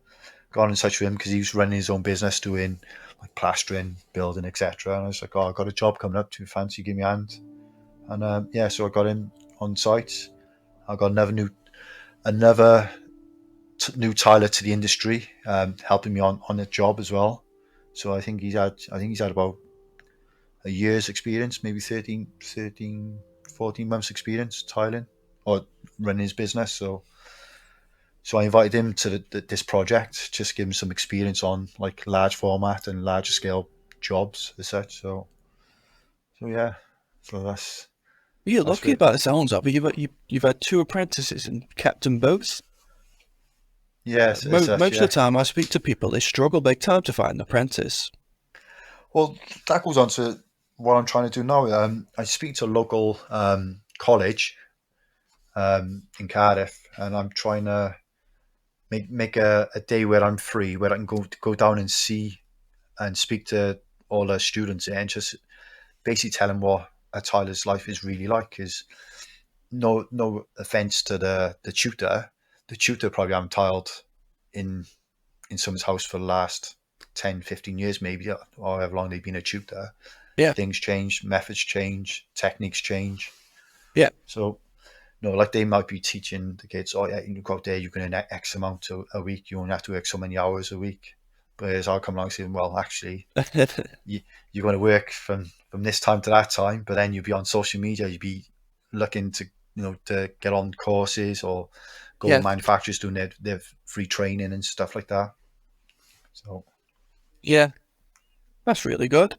Got in touch with him because he was running his own business, doing like plastering, building, etc. And I was like, "Oh, I got a job coming up. Do you fancy give me a hand?" And so I got him on site. I got another new Tyler to the industry, helping me on the job as well. So I think he's had about a year's experience, maybe 14 months experience tiling or running his business. So I invited him to this project, just give him some experience on like large format and larger scale jobs as such. So yeah, so You're that's lucky it. about the sounds of it. You've had two apprentices and kept them both. Yes, as such. Most of Yeah. the time, I speak to people, they struggle big time to find an apprentice. Well, that goes on to what I'm trying to do now. I speak to a local college in Cardiff, and I'm trying to make a day where I'm free, where I can go down and see and speak to all the students and just basically tell them what a Tyler's life is really like. Because no offense to the tutor probably haven't tiled in someone's house for the last 10, 15 years maybe, or however long they've been a tutor. Yeah, Things change, methods change, techniques change. yeah, So like they might be teaching the kids, "Oh yeah, you go out there, you can earn X amount a week. You only have to work so many hours a week." But as I'll come along saying, "Well, actually, you're going to work from this time to that time, but then you'll be on social media. You'll be looking to to get on courses or go with yeah, manufacturers doing their free training and stuff like that." So yeah. That's really good.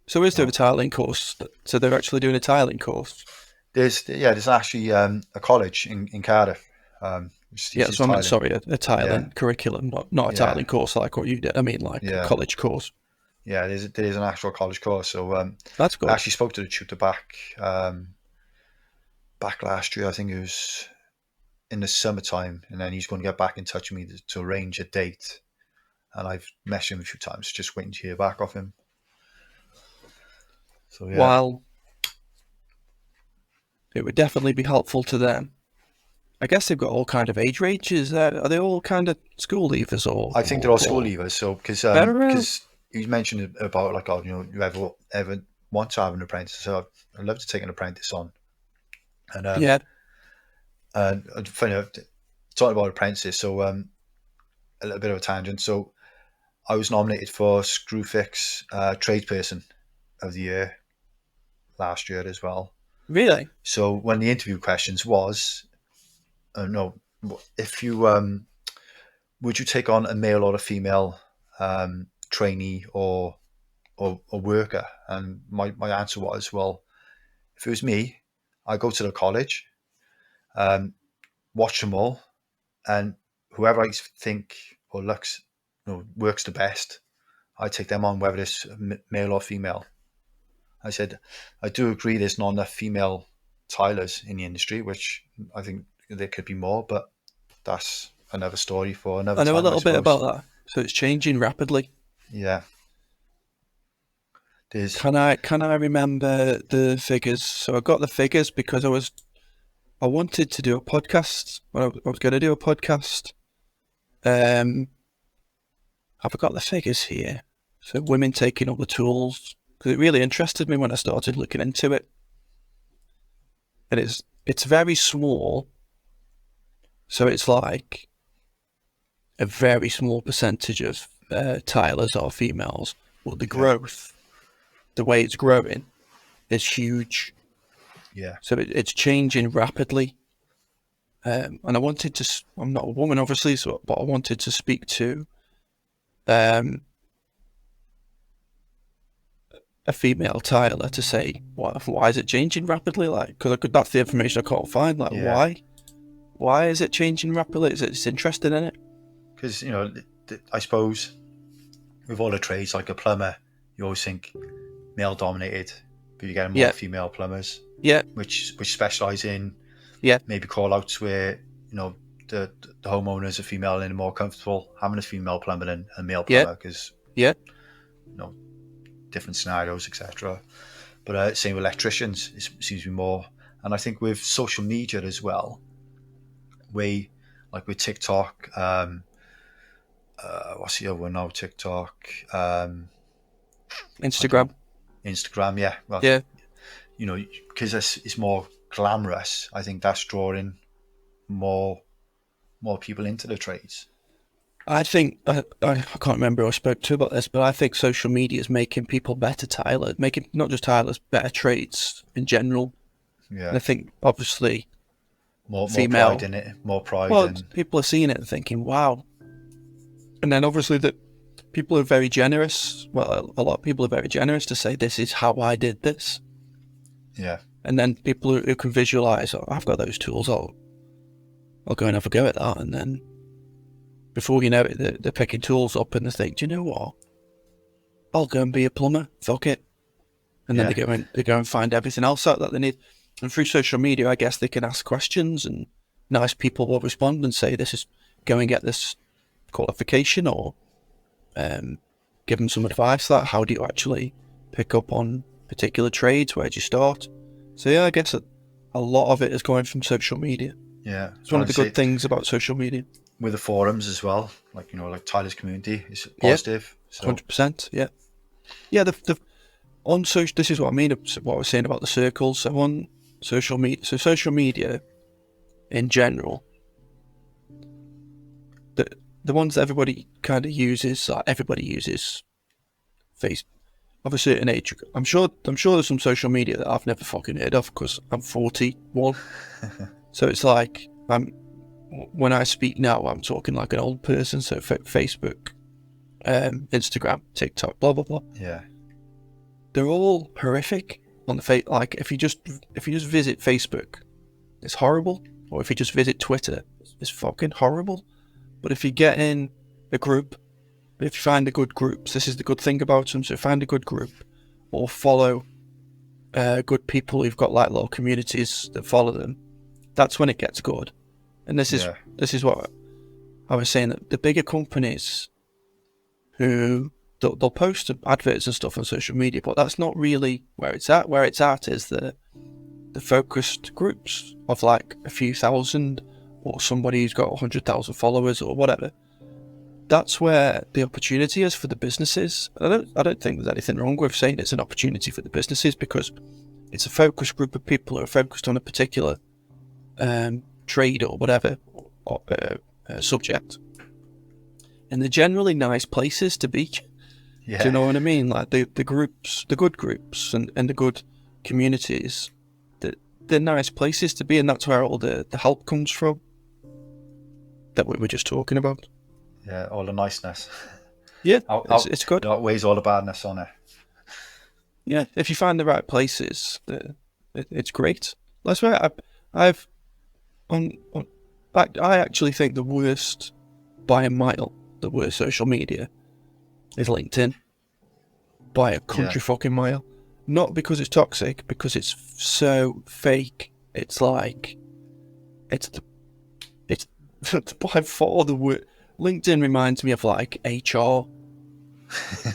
So is there a so tiling course? So they're actually doing a tiling course. there's actually a college in Cardiff which Yeah, teaches so I meant tiling. sorry, a Yeah, tiling curriculum, not a yeah, tiling course like what you did. I mean, like a yeah. college course. Yeah, there is an actual college course. So That's I good. actually spoke to the tutor back last year. I think it was in the summertime, and then he's going to get back in touch with me to arrange a date. And I've messaged him a few times, just waiting to hear back off him. So yeah, While it would definitely be helpful to them. I guess they've got all kind of age ranges. Are they all kind of school leavers I think they're all school or leavers. So because better? you mentioned about like, oh, you ever want to have an apprentice? So I'd love to take an apprentice on. And Yeah, funny enough, talking about apprentices. So a little bit of a tangent. So I was nominated for Screwfix tradesperson of the year last year as well. really. So one of the interview questions was, no, if you would you take on a male or a female trainee or worker? And my answer was, well, if it was me, I'd go to the college, watch them all, and whoever I think or looks, works the best, I take them on, whether it's male or female. I said, I do agree there's not enough female tilers in the industry, which I think there could be more, but that's another story for another I know time, a little bit suppose. about that. So it's changing rapidly. Yeah. Can I remember the figures? So I got the figures because I wanted to do a podcast. Well, I was going to do a podcast. I forgot the figures here. So women taking up the tools, because it really interested me when I started looking into it. And it's very small. So it's like a very small percentage of tilers are females. But the growth, the way it's growing, is huge. Yeah. So it's changing rapidly. And I wanted to, I'm not a woman obviously, but I wanted to speak to a female tiler to say, why is it changing rapidly? Like, because that's the information I can't find. Like, why is it changing rapidly? It's interested in it. Because, I suppose with all the trades, like a plumber, you always think male dominated, but you get more female plumbers. Yeah. Which specialise in maybe call outs where, the homeowners are female and are more comfortable having a female plumber than a male plumber because different scenarios, etc. But same with electricians, it seems to be more. And I think with social media as well, like with TikTok, what's the other one now? TikTok, Instagram, yeah. Well, because it's more glamorous. I think that's drawing more people into the trades. I think I can't remember who I spoke to about this, but I think social media is making people better tilers, making not just tilers, better trades in general. Yeah, and I think obviously more pride in it, more pride. Well, people are seeing it and thinking, "Wow!" And then obviously that people are very generous. Well, a lot of people are very generous to say, "This is how I did this." Yeah, and then people who can visualize, "Oh, I've got those tools. I'll go and have a go at that," and then. Before you know it, they're picking tools up and they think, do you know what? I'll go and be a plumber. Fuck it. And then they go and find everything else out that they need. And through social media, I guess they can ask questions and nice people will respond and say, go and get this qualification or give them some advice. That how do you actually pick up on particular trades? Where do you start? So yeah, I guess a lot of it is going from social media. Yeah. It's one of the good things about social media. With the forums as well, like Tyler's community is positive. 100%. Yeah. The on social. This is what I mean. What I was saying about the circles. So on social media. So social media, in general, the ones that everybody kind of uses. Everybody uses Facebook of a certain age. I'm sure there's some social media that I've never fucking heard of because I'm 41. So it's like when I speak now, I'm talking like an old person. So Facebook, Instagram, TikTok, blah blah blah. Yeah, they're all horrific on the Like if you just visit Facebook, it's horrible. Or if you just visit Twitter, it's fucking horrible. But if you get in a group, if you find a good group, this is the good thing about them. So find a good group, or follow good people who've got like little communities that follow them. That's when it gets good. And this is what I was saying, that the bigger companies who they'll post adverts and stuff on social media, but that's not really where it's at. Where it's at is the focused groups of like a few thousand or somebody who's got 100,000 followers or whatever. That's where the opportunity is for the businesses. I don't think there's anything wrong with saying it's an opportunity for the businesses because it's a focused group of people who are focused on a particular trade or whatever subject, and they're generally nice places to be. Do you know what I mean? Like the groups, the good groups and the good communities, they're nice places to be, and that's where all the help comes from that we were just talking about. Yeah, all the niceness. Yeah, Out, it's good. it outweighs all the badness on it. Yeah, if you find the right places, it's great. That's right. I've on I actually think the worst by a mile, the worst social media is LinkedIn by a Yeah, country fucking mile. Not because it's toxic, because it's so fake. It's like it's the it's by far the worst. LinkedIn reminds me of like HR.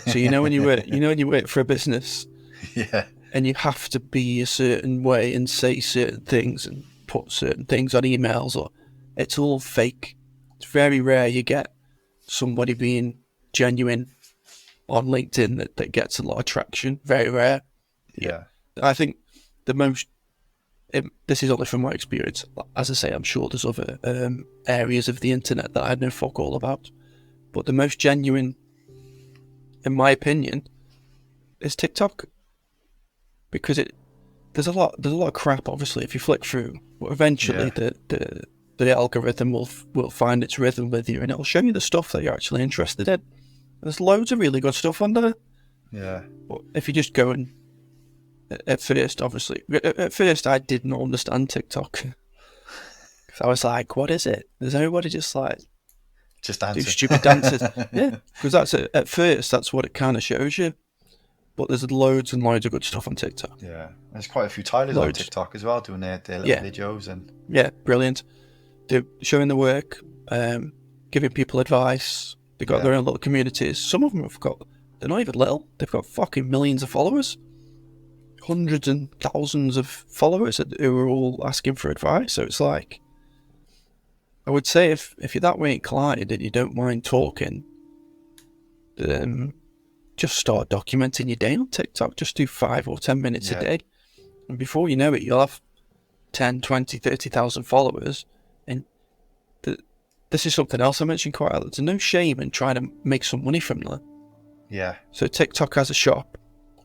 So when you work for a business yeah, and you have to be a certain way and say certain things and put certain things on emails, or it's all fake. It's very rare you get somebody being genuine on LinkedIn that gets a lot of traction. Very rare. Yeah, yeah, I think the most. This is only from my experience. As I say, I'm sure there's other areas of the internet that I know fuck all about. But the most genuine, in my opinion, is TikTok, because there's a lot of crap. Obviously, if you flick through, but eventually yeah, the algorithm will find its rhythm with you, and it'll show you the stuff that you're actually interested in. There's loads of really good stuff on there. yeah. But if you just go and at first, obviously, at first I didn't understand TikTok. 'Cause I was like, what is it? There's everybody just like Just do dancing. stupid dances. Yeah, because that's it. At first, that's what it kind of shows you. But there's loads and loads of good stuff on TikTok. Yeah, there's quite a few Tylers on Loads. TikTok as well doing their little Yeah, videos and yeah, brilliant. They're showing the work, giving people advice. They've got yeah, their own little communities. Some of them have got, they're not even little. They've got fucking millions of followers. Hundreds and thousands of followers who are all asking for advice. So it's like, I would say if you're that way inclined and you don't mind talking, just start documenting your day on TikTok. Just do 5 or 10 minutes a yeah, day. And before you know it, you'll have 10, 20, 30,000 followers. And this is something else I mentioned quite a lot. There's no shame in trying to make some money from that. yeah, So TikTok has a shop,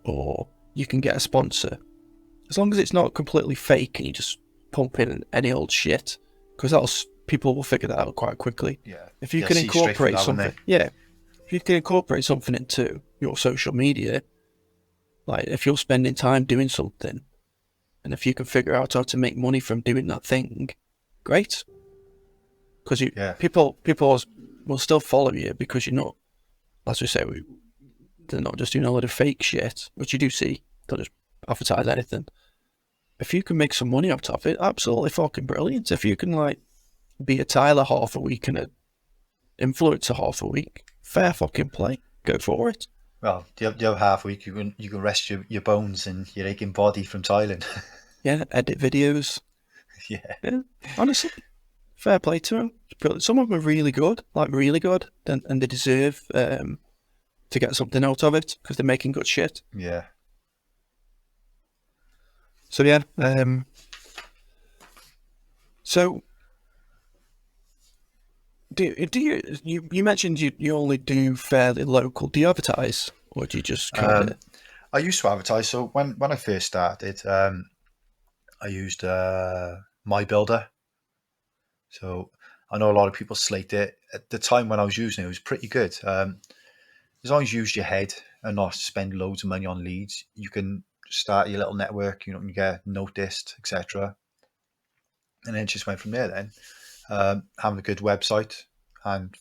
or you can get a sponsor. As long as it's not completely fake and you just pump in any old shit, because people will figure that out quite quickly. yeah. If you They'll can see straight through incorporate that, won't something, they? yeah, if you can incorporate something into your social media, like if you're spending time doing something, and if you can figure out how to make money from doing that thing, great. Because Yeah, people will still follow you because you're not, as we say, they're not just doing a lot of fake shit, which you do see. They'll just advertise anything. If you can make some money out of it, absolutely fucking brilliant. If you can like be a Tyler half a week and an influencer half a week, fair fucking play. Go for it. well, the other half week you can rest your bones and your aching body from Thailand. Yeah, edit videos. Yeah, Yeah, honestly, fair play to them. Some of them are really good, like really good, and they deserve to get something out of it because they're making good shit. yeah. So yeah, so you mentioned you only do fairly local. Do you advertise, or do you just kind of? I used to advertise. So when I first started, I used My Builder. So I know a lot of people slate it. At the time when I was using it, it was pretty good. As long as you use your head and not spend loads of money on leads, you can start your little network. You know, you get noticed, etc. And then it just went from there. Then having a good website and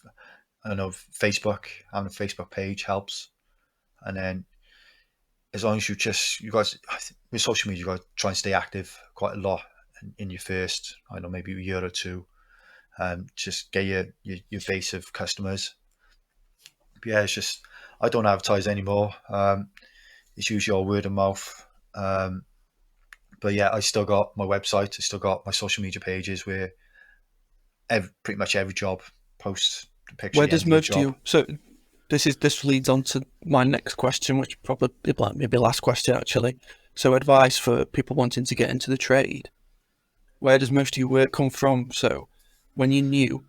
I don't know Facebook, having a Facebook page helps. And then as long as you guys with social media, you got to try and stay active quite a lot in your first, I don't know, maybe a year or two. Just get your base of customers. But yeah, it's just I don't advertise anymore. It's usually all word of mouth. But yeah, I still got my website. I still got my social media pages where pretty much every job posts the picture Where at the does end of the most of job. you? So this leads on to my next question, which probably like maybe last question actually. So advice for people wanting to get into the trade. Where does most of your work come from? So when you're new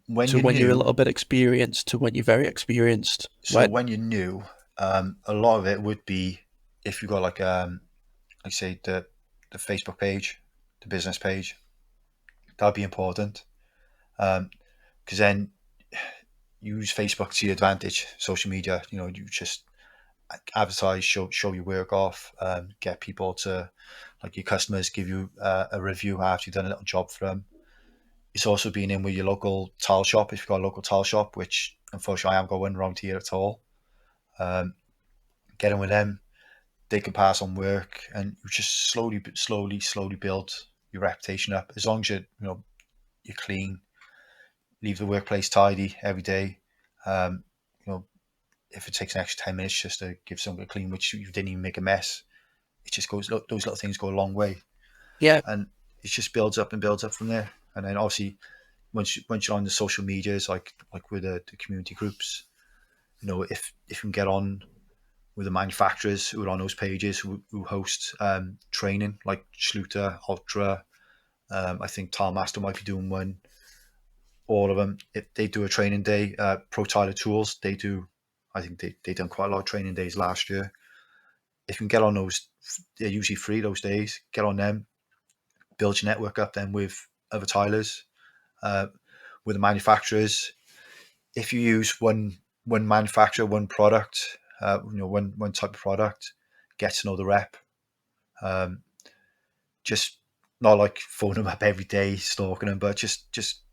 When to you're when you're a new, little bit experienced to when you're very experienced. so Where when you're new, a lot of it would be if you got like say the Facebook page, the business page, that'd be important. Because then use Facebook to your advantage. Social media, you just advertise, show your work off, get people to, like your customers, give you a review after you've done a little job for them. It's also being in with your local tile shop if you've got a local tile shop, which unfortunately I haven't got one around here at all. Get in with them. They can pass on work, and you just slowly build your reputation up. As long as you're clean, leave the workplace tidy every day. If it takes an extra 10 minutes just to give something clean, which you didn't even make a mess, it just goes. Those little things go a long way. Yeah, and it just builds up and builds up from there. And then obviously, once you're on the social medias, like with the community groups, if you can get on with the manufacturers who are on those pages who host training, like Schluter, Ultra, I think Tilemaster might be doing one. All of them, if they do a training day, Pro Tiler Tools, they do. I think they done quite a lot of training days last year. If you can get on those, they're usually free those days. Get on them, build your network up then with other tilers, with the manufacturers. If you use one manufacturer, one product, one type of product, get to know the rep. Just not like phone them up every day, stalking them, but just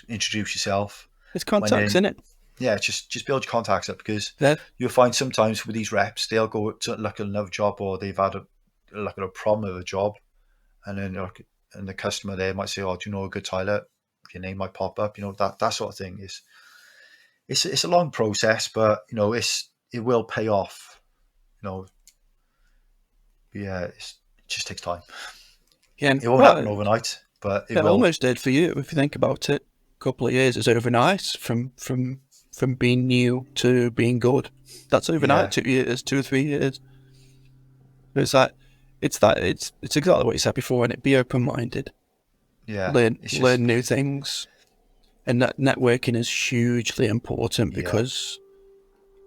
introduce yourself. It's contacts, isn't it? Yeah, just build your contacts up, because you'll find sometimes with these reps, they'll go to look at another job, or they've had a problem with a job, and then and the customer there might say, "Oh, do you know a good tiler?" Your name might pop up. That sort of thing is. It's a long process, but it will pay off. Yeah, it just takes time. Yeah, it won't happen overnight, but it will. Almost did for you if you think about it. A couple of years is overnight from being new to being good. That's overnight. 2 years, 2 or 3 years. It's exactly what you said before, and be open minded. Yeah, learn new things, and that networking is hugely important, because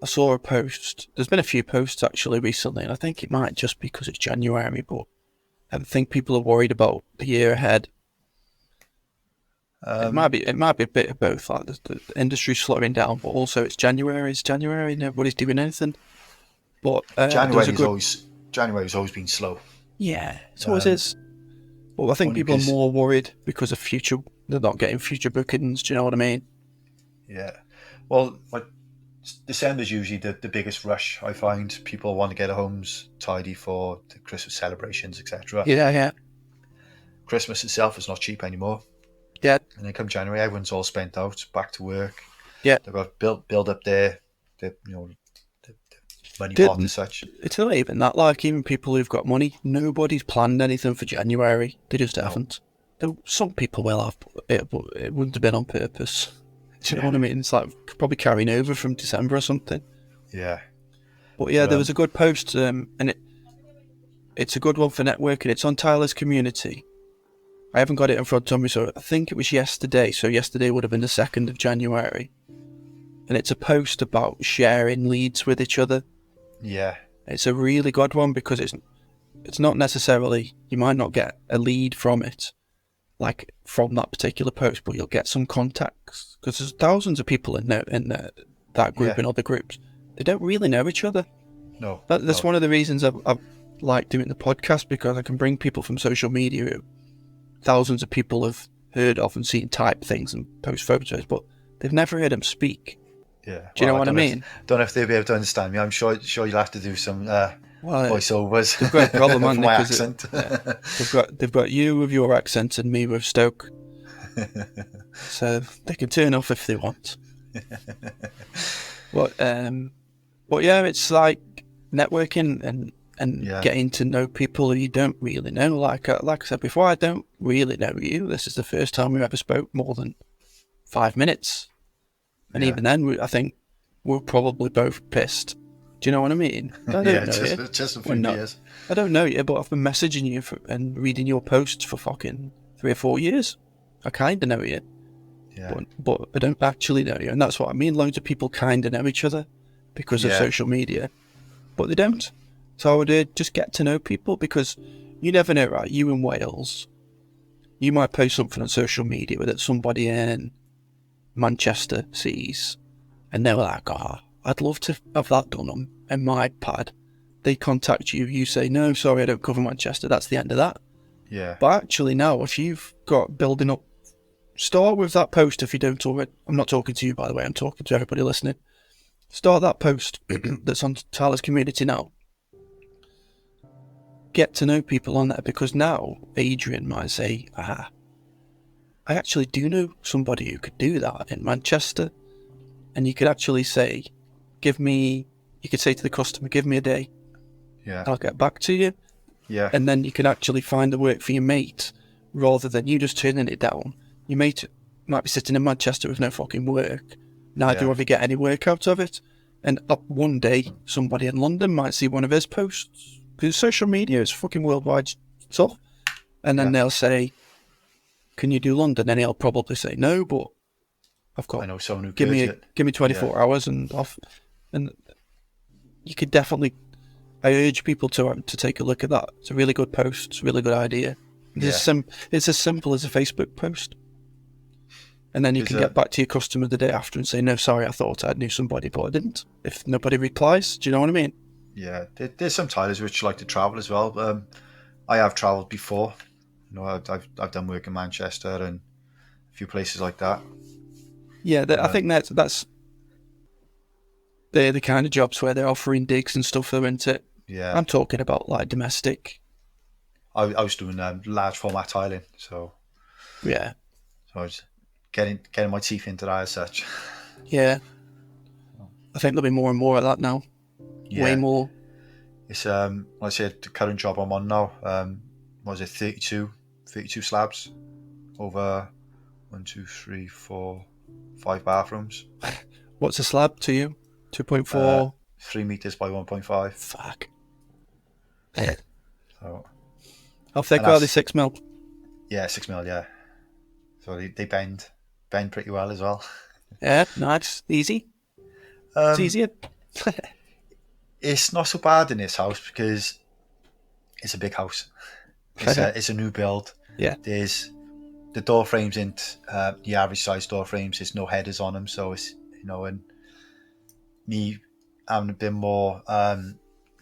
I saw a post. There's been a few posts actually recently, and I think it might just be because it's January, but I think people are worried about the year ahead. It might be a bit of both. Like the industry's slowing down, but also it's January. It's January. Nobody's doing anything. But January's always been slow. Yeah, it always is. But I think people are more worried because of future. They're not getting future bookings. Do you know what I mean? Yeah. Well, like December's usually the biggest rush. I find people want to get their homes tidy for the Christmas celebrations, etc. Yeah. Christmas itself is not cheap anymore. Yeah. And then come January, everyone's all spent out, back to work. Yeah. They've got build up the money pot and such. It's not even that. Like, even people who've got money, nobody's planned anything for January. They just haven't. Some people will have it, but it wouldn't have been on purpose. Do you know what I mean? It's like probably carrying over from December or something. Yeah. But yeah, there was a good post, and it's a good one for networking. It's on Tyler's community. I haven't got it in front of me, so I think it was yesterday. So yesterday would have been the 2nd of January. And it's a post about sharing leads with each other. Yeah. It's a really good one, because it's not necessarily, you might not get a lead from it, like from that particular post, but you'll get some contacts, because there's thousands of people in that group and other groups. They don't really know each other. No. That's one of the reasons I've liked doing the podcast, because I can bring people from social media who thousands of people have heard of and seen type things and post photos, but they've never heard them speak. Yeah. Do you know what I mean? Don't know if they'll be able to understand me. I'm sure you'll have to do some voiceovers. They've got a problem, haven't they? My accent. They've got you with your accent and me with Stoke. So they can turn off if they want. But yeah, it's like networking and getting to know people who you don't really know. Like I said before, I don't really know you. This is the first time we ever spoke more than 5 minutes. And even then, I think we're probably both pissed. Do you know what I mean? I don't know you. Just a few years. I don't know you, but I've been messaging you and reading your posts for fucking 3 or 4 years. I kind of know you. Yeah. But I don't actually know you. And that's what I mean. Loads of people kind of know each other because of social media. But they don't. So I would just get to know people, because you never know, right? You in Wales, you might post something on social media that somebody in Manchester sees, And they were like, oh, I'd love to have that done on my pad. They contact you, you say, no, sorry, I don't cover Manchester. That's the end of that. Yeah. But actually now, if you've got building up, start with that post if you don't already. I'm not talking to you, by the way. I'm talking to everybody listening. Start that post that's on Tyler's community now. Get to know people on there, because now Adrian might say, I actually do know somebody who could do that in Manchester. And you could actually say, you could say to the customer, give me a day. Yeah. I'll get back to you. Yeah. And then you can actually find the work for your mate, rather than you just turning it down. Your mate might be sitting in Manchester with no fucking work. Neither of you get any work out of it. And up one day, somebody in London might see one of his posts, because social media is fucking worldwide stuff. And then they'll say, can you do London? And he'll probably say, no, but I know someone who give me 24 hours and off. And you could definitely, I urge people to take a look at that. It's a really good post. It's a really good idea. It's as simple as a Facebook post. And then you can get back to your customer the day after and say, no, sorry, I thought I knew somebody, but I didn't. If nobody replies, do you know what I mean? Yeah, there's some Tylers which like to travel as well. I have travelled before. You know, I've done work in Manchester and a few places like that. Yeah, I think that's they're the kind of jobs where they're offering digs and stuff, though, isn't it? Yeah. I'm talking about like domestic. I was doing large format tiling, so Yeah. So I was getting my teeth into that as such. Yeah. I think there'll be more and more of that now. Yeah. Way more. It's like I said, the current job I'm on now, what was it, 32 slabs over 1, 2, 3, 4, 5 bathrooms. What's a slab to you? 2.4? 3 meters by 1.5. Fuck. So, how thick are they? 6 mil? Yeah, 6 mil, yeah. So they bend pretty well as well. Yeah, nice. Easy. It's easier. It's not so bad in this house because it's a big house. It's a new build. Yeah. There's the door frames ain't the average size door frames. There's no headers on them, so it's and me having a bit more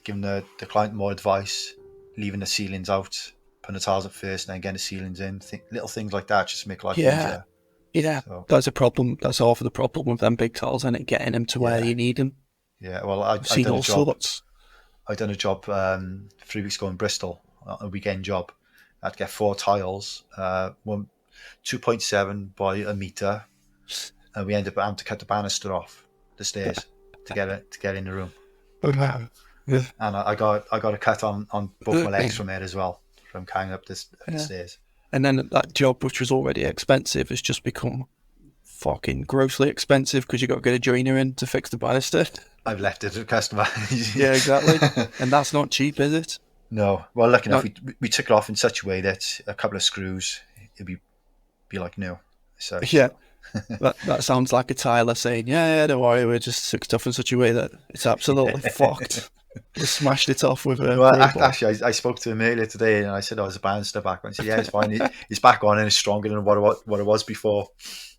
giving the client more advice, leaving the ceilings out, putting the tiles up first, and then getting the ceilings in. Little things like that just make life easier. Yeah, so, that's a problem. That's half of the problem with them big tiles, and getting them to where you need them. Yeah, well, I've done a job. I done a job 3 weeks ago in Bristol, a weekend job. I had to get 4 tiles, 2.7 by a meter, and we ended up having to cut the banister off the stairs to get in the room. Oh, wow. Yeah. And I got a cut on both my legs from it as well, from carrying up the stairs. And then that job, which was already expensive, has just become fucking grossly expensive because you got to get a joiner in to fix the banister. I've left it to the customer. Yeah, exactly. And that's not cheap, is it? No. Well, lucky enough, we took it off in such a way that a couple of screws, it'd be like new. So yeah. that sounds like a tiler saying, yeah, don't worry, we just took stuff in such a way that it's absolutely fucked. Just smashed it off with a... Well, actually, I spoke to him earlier today and I said, is the banister back on? He said, yeah, it's fine. It's back on and it's stronger than what it was before.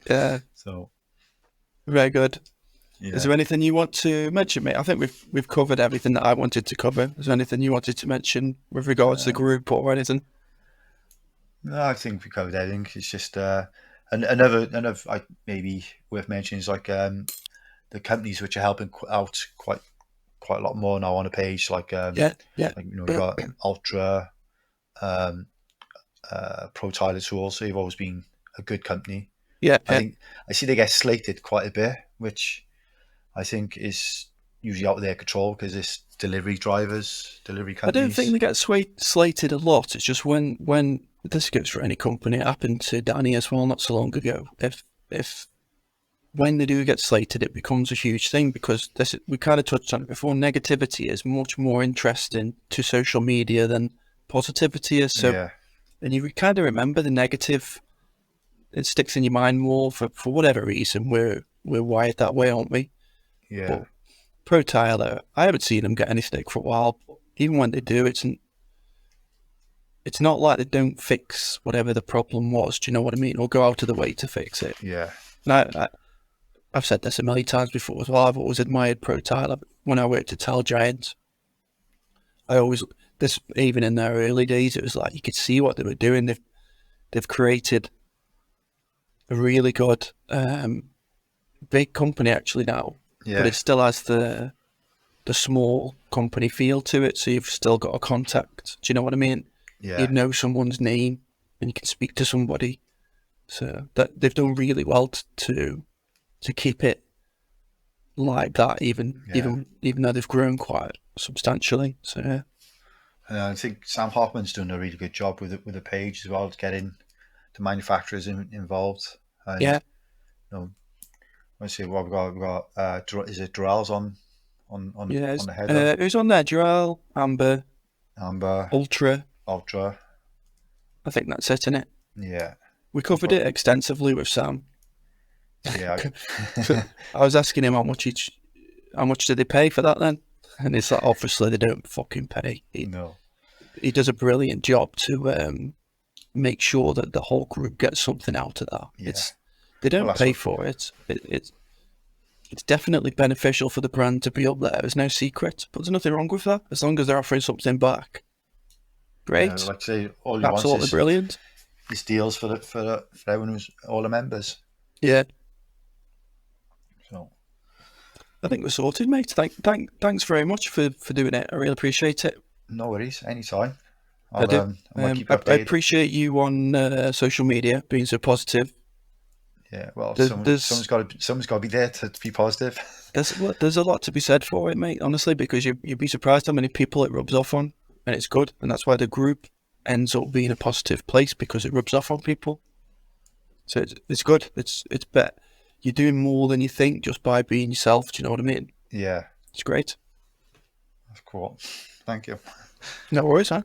Yeah. So... Very good. Yeah. Is there anything you want to mention, mate? I think we've covered everything that I wanted to cover. Is there anything you wanted to mention with regards to the group or anything? No, I think we covered everything. It's just another maybe worth mentioning is like the companies which are helping out quite a lot more now on a page. Like like, we've got Ultra, Pro Tyler Tools. They've always been a good company. Yeah, I think I see they get slated quite a bit, which I think is usually out of their control because it's delivery companies. I don't think they get slated a lot. It's just when this goes for any company. It happened to Danny as well not so long ago. If when they do get slated, it becomes a huge thing because we kind of touched on it before. Negativity is much more interesting to social media than positivity is. So, and you kind of remember the negative. It sticks in your mind more for whatever reason. We're wired that way, aren't we? Yeah. But Pro Tyler, I haven't seen them get any stick for a while. But even when they do, it's not like they don't fix whatever the problem was. Do you know what I mean? Or go out of the way to fix it. Yeah. And I've said this a million times before as well. I've always admired Pro Tyler. When I worked at Tile Giants, even in their early days, it was like you could see what they were doing. They've created a really good big company actually now, but Yeah, it still has the small company feel to it. So you've still got a contact. Do you know what I mean? You yeah, know someone's name and you can speak to somebody. So that they've done really well to keep it like that, even yeah. even even though they've grown quite substantially. So yeah. I think Sam Hoffman's done a really good job with the page as well, to getting the manufacturers involved. And Yeah, you know, let's see what we've got. We've got is it Durrell's yeah. on the header? Who's on there? Joel, Amber, Amber, Ultra. Ultra. I think that's it, innit? Yeah, We covered it extensively with Sam. yeah, I was asking him how much did they pay for that then? And it's like, obviously they don't fucking pay. no, He does a brilliant job to make sure that the whole group gets something out of that. yeah. They Well, don't that's pay what. for it. It's definitely beneficial for the brand to be up there. There's no secret, but there's nothing wrong with that as long as they're offering something back. Yeah, Great, like I say, all he wants absolutely brilliant. is deals for everyone who's all the members. Yeah, So I think we're sorted, mate. Thanks very much for doing it. I really appreciate it. no worries, anytime. I do. I'm gonna keep I you updated. appreciate you on social media being so positive. Yeah, well, There's there's someone's got to be there to be positive. there's a lot to be said for it, mate. Honestly, because you'd be surprised how many people it rubs off on, and it's good, and that's why the group ends up being a positive place because it rubs off on people. So it's good. It's better. You're doing more than you think just by being yourself. Do you know what I mean? Yeah, It's great. that's cool. Thank you. No worries, huh?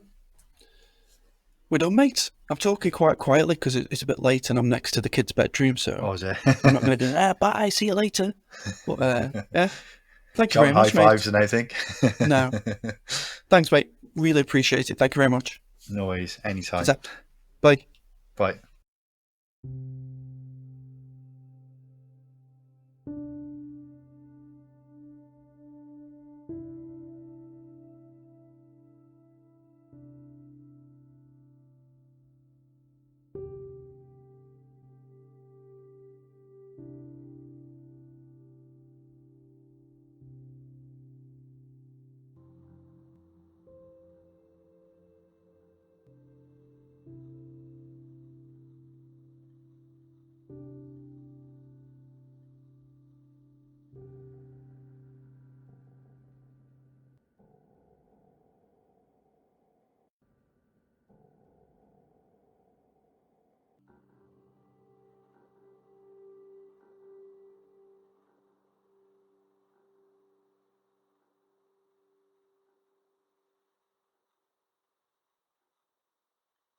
We're done, mate. I'm talking quite quietly because it's a bit late and I'm next to the kids' bedroom, so Oh, is it? I'm not going to do bye, see you later. But yeah, thank you very Shouting high much, mate. fives and everything. No, thanks, mate. Really appreciate it. Thank you very much. No worries, anytime. Cheers. Bye. Bye.